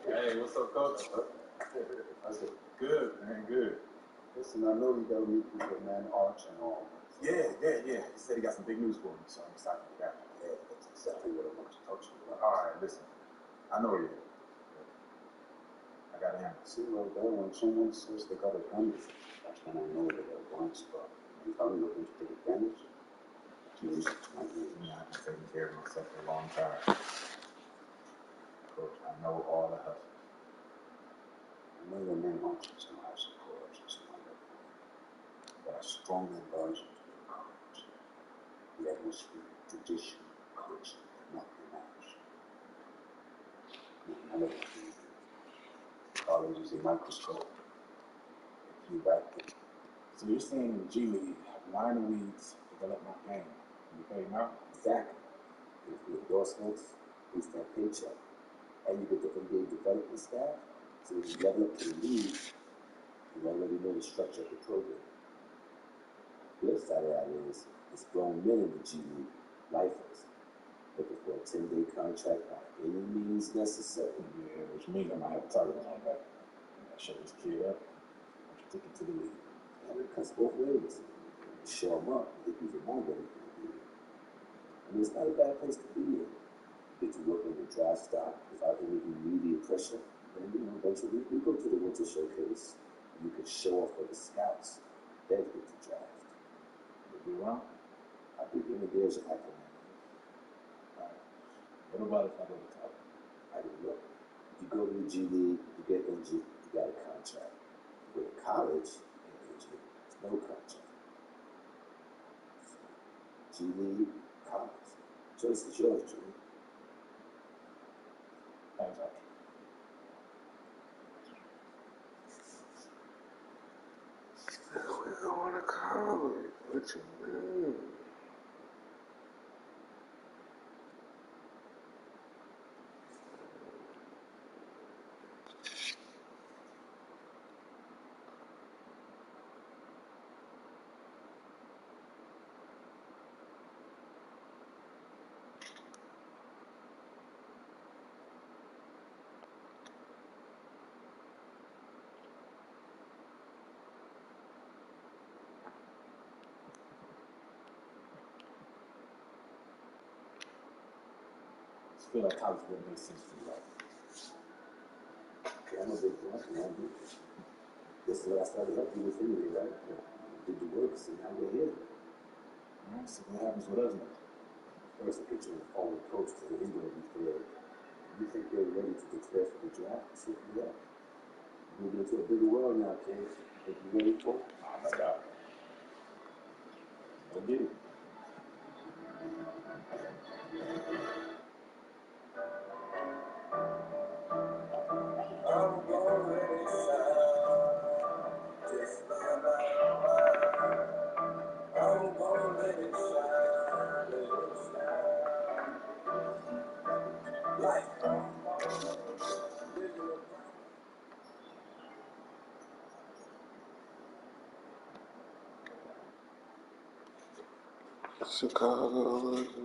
Hey, what's up, coach? I said, good, man, good. Listen, I know you got to meet with your man Arch and all. Yeah. He said he got some big news for me, so I'm excited for that. Yeah, that's exactly what I want to talk to you about. All right, listen. I know you. I got to handle it. See, right there, when someone says they got it handled, that's when I know they're a blind spot. If I'm looking to take advantage, choose my ears. Yeah, I've been taking care of myself for a long time. Coach, I know all the hustles. I know your men won't just have support, just my love. But a strong enlargement of your courage. The atmosphere, tradition, culture cannot be matched. None of it is easy. College is a microscope. A few back there. So you're saying in the G League, line the weeds, develop my game, and you pay now? Exactly. If the endorsements, boost that paycheck, and you get the NBA development staff, so when you level up to the league, you already know the structure of the program. The flip side of that is, it's grown men in the G League, lifers, looking for a 10-day contract by any means necessary. Yeah, which means I might have targets on that. I shut this kid up, put your ticket to the league. And it cuts both ways. You show them up, you get even more ready for the league. I mean, it's not a bad place to be in. You get to work on your draft stock without any immediate pressure. And, eventually we go to the winter showcase. You can show off for the scouts, then get to draft. You'll be wrong? I think there's an acronym. What about if I go to college? I mean, look, if you go to the G League, you get injured, you got a contract. You go to college, and injured, there's no contract. G League, college. Choice is yours, Jimmy. Thanks, Archie. We're going to college. What you mean? I feel like college would make sense for you, right? Okay, I'm a big boy, man. This is what I started helping you with anyway, right? Did the work, so now we're here. Alright, so what happens with us now? First, I get you on the phone with coach because he's going to be thrilled. You think they're ready to declare for the draft? Shit, yeah. Moving into a bigger world now, kid. Think you ready for it? Oh, no doubt. Go get it. I'm gonna let it shine, just like mine. I'm gonna let it shine, like Chicago.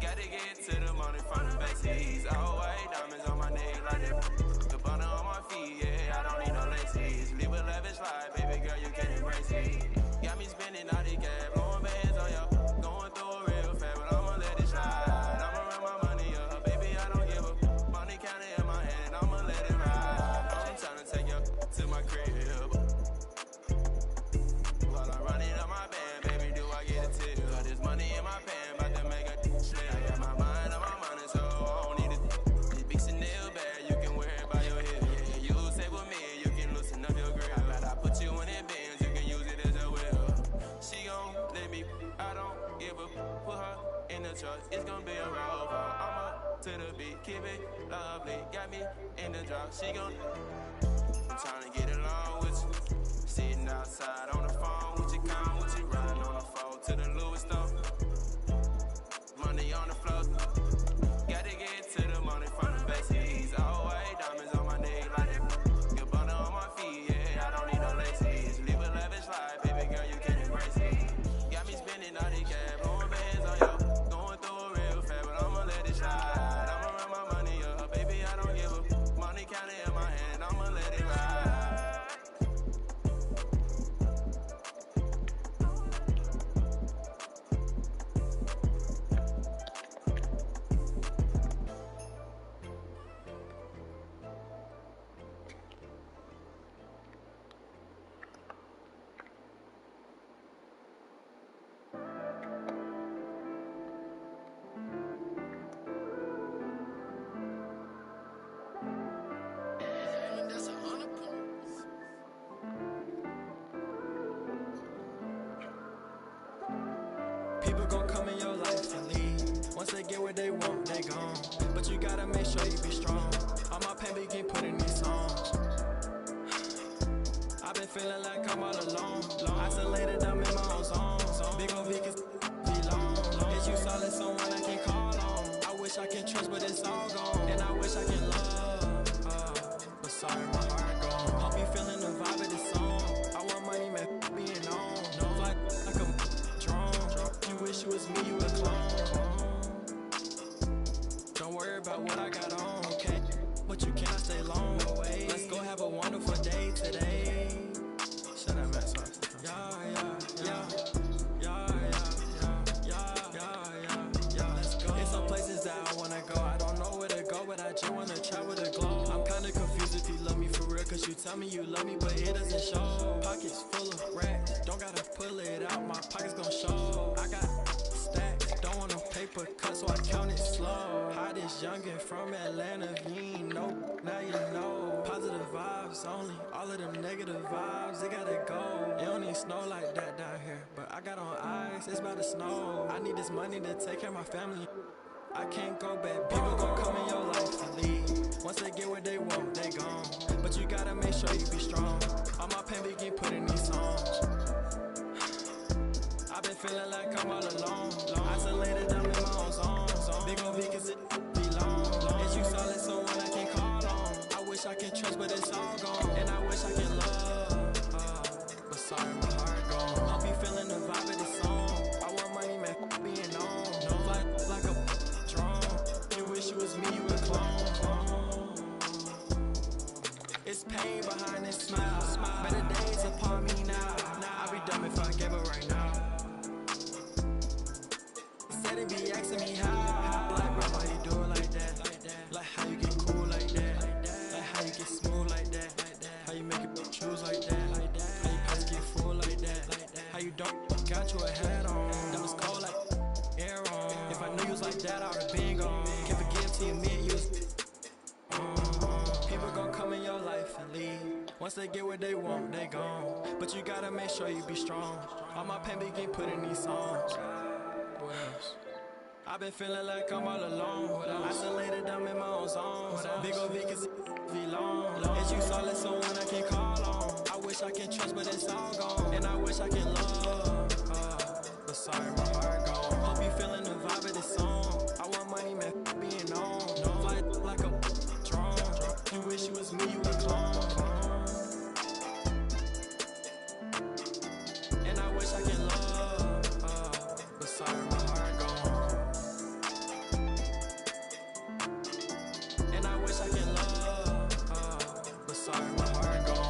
gotta get to the money from the backseas. All white diamonds on my neck like that. The butter on my feet, yeah, I don't need no laces. Live a lavish life, baby girl, you can embrace it. Got me spending all the gas, blowing bands on ya. Going through it real fast, but I'ma let it slide. I'ma run my money up, baby, I don't give a money counter in my hand, and I'ma let it ride. I'm tryna take you to my crib. While I'm running up my band, baby, do I get a tip? Got this money in my pan, about to make a slip. I got my mind on my money, so I don't need it. This big Chanel bag, you can wear it by your hip. Yeah, you stay with me, you can loosen up your grip. I put you in that Benz, you can use it as a wheel. She gon' let me, I don't give a. Put her in the truck, it's gon' be a rover. I'm up to the beat, keep it lovely. Got me in the drop, she gon'. I'm tryna get along with you. Sitting outside on the phone with you, come with you. Riding on the phone to the Louis store. Money on the floor. Gotta get to the money from the backseas. All white diamonds on my neck like that. Good butter on my feet, yeah, I don't need no People gon' come in your life and leave. Once they get what they want, they gone. But you gotta make sure you be strong. All my pain begin put in these songs. I've been feeling like I'm all alone. Isolated, I'm in my own zone. Big ol' V can be long. Is you solid, someone I can call on? I wish I can trust, but it's all gone. And I wish I can love, but sorry, my heart gone. Hope you feeling the vibe of this song. I want money, man, being on. Fly like a drone. You wish it was me, you a clone. Don't worry about what I got on, okay? But you cannot stay long. Let's go have a wonderful day today. Shut up, man. Yeah, yeah, yeah. Yeah, yeah, yeah, yeah, yeah, yeah. Let's go. There's some places that I wanna go. I don't know where to go, but I just wanna travel the globe. I'm kinda confused if you love me for real, cause you tell me you love me, but it doesn't show. Pockets full of racks, don't gotta pull it out, my pockets gon' show. I got stacks, don't want no paper cut, so I count it slow. Hottest youngin' from Atlanta, if you ain't know, now you know. Positive vibes only, all of them negative vibes, they gotta go. It don't even snow like that down here, but I got on ice, it's about to snow. I need this money to take care of my family. I can't go back, people gon' come in your life and leave. Once they get what they want, they gone. But you gotta make sure you be strong. All my pain begin put in these songs. I've been feeling like I'm all alone. Isolated, I'm in my own zone. Big ol' V cause it be long. Is you solid, someone I can call on? I wish I can trust, but it's all gone. And I wish I can love, but sorry, my heart gone. Hope you feeling the vibe of this song. I want money, man, being on. Fly like a drone. You wish it was me, you a clone. It's pain behind this smile. Better days upon me now. I'd be dumb if I gave up right now. Said it be asking me how. Like, bro, why you do it like that? Like, how you get cool like that? Like, how you get smooth like that? How you make it choose like that? How you pockets get full like that? How you don't got you a hat on? That was cold like air on. If I knew you was like that, I would've been gone. Can't forgive till you admit you was. People gon' come in your life and leave. Once they get what they want, they gone. But you gotta make sure you be strong. All my pain begin put in these songs. What else? I've been feeling like I'm all alone. Isolated, I'm in my own zone. Big ol' V cause it be long. Is you solid, someone I can call on? I wish I can trust, but it's all gone. And I wish I can love, but sorry, my heart gone. Hope you feeling the vibe of this song. I want money, man, being on. Fly like a drone. You wish it was me, you a clone. And I wish I can love, but sorry, my heart gone. And I wish I can love, but sorry, my heart gone.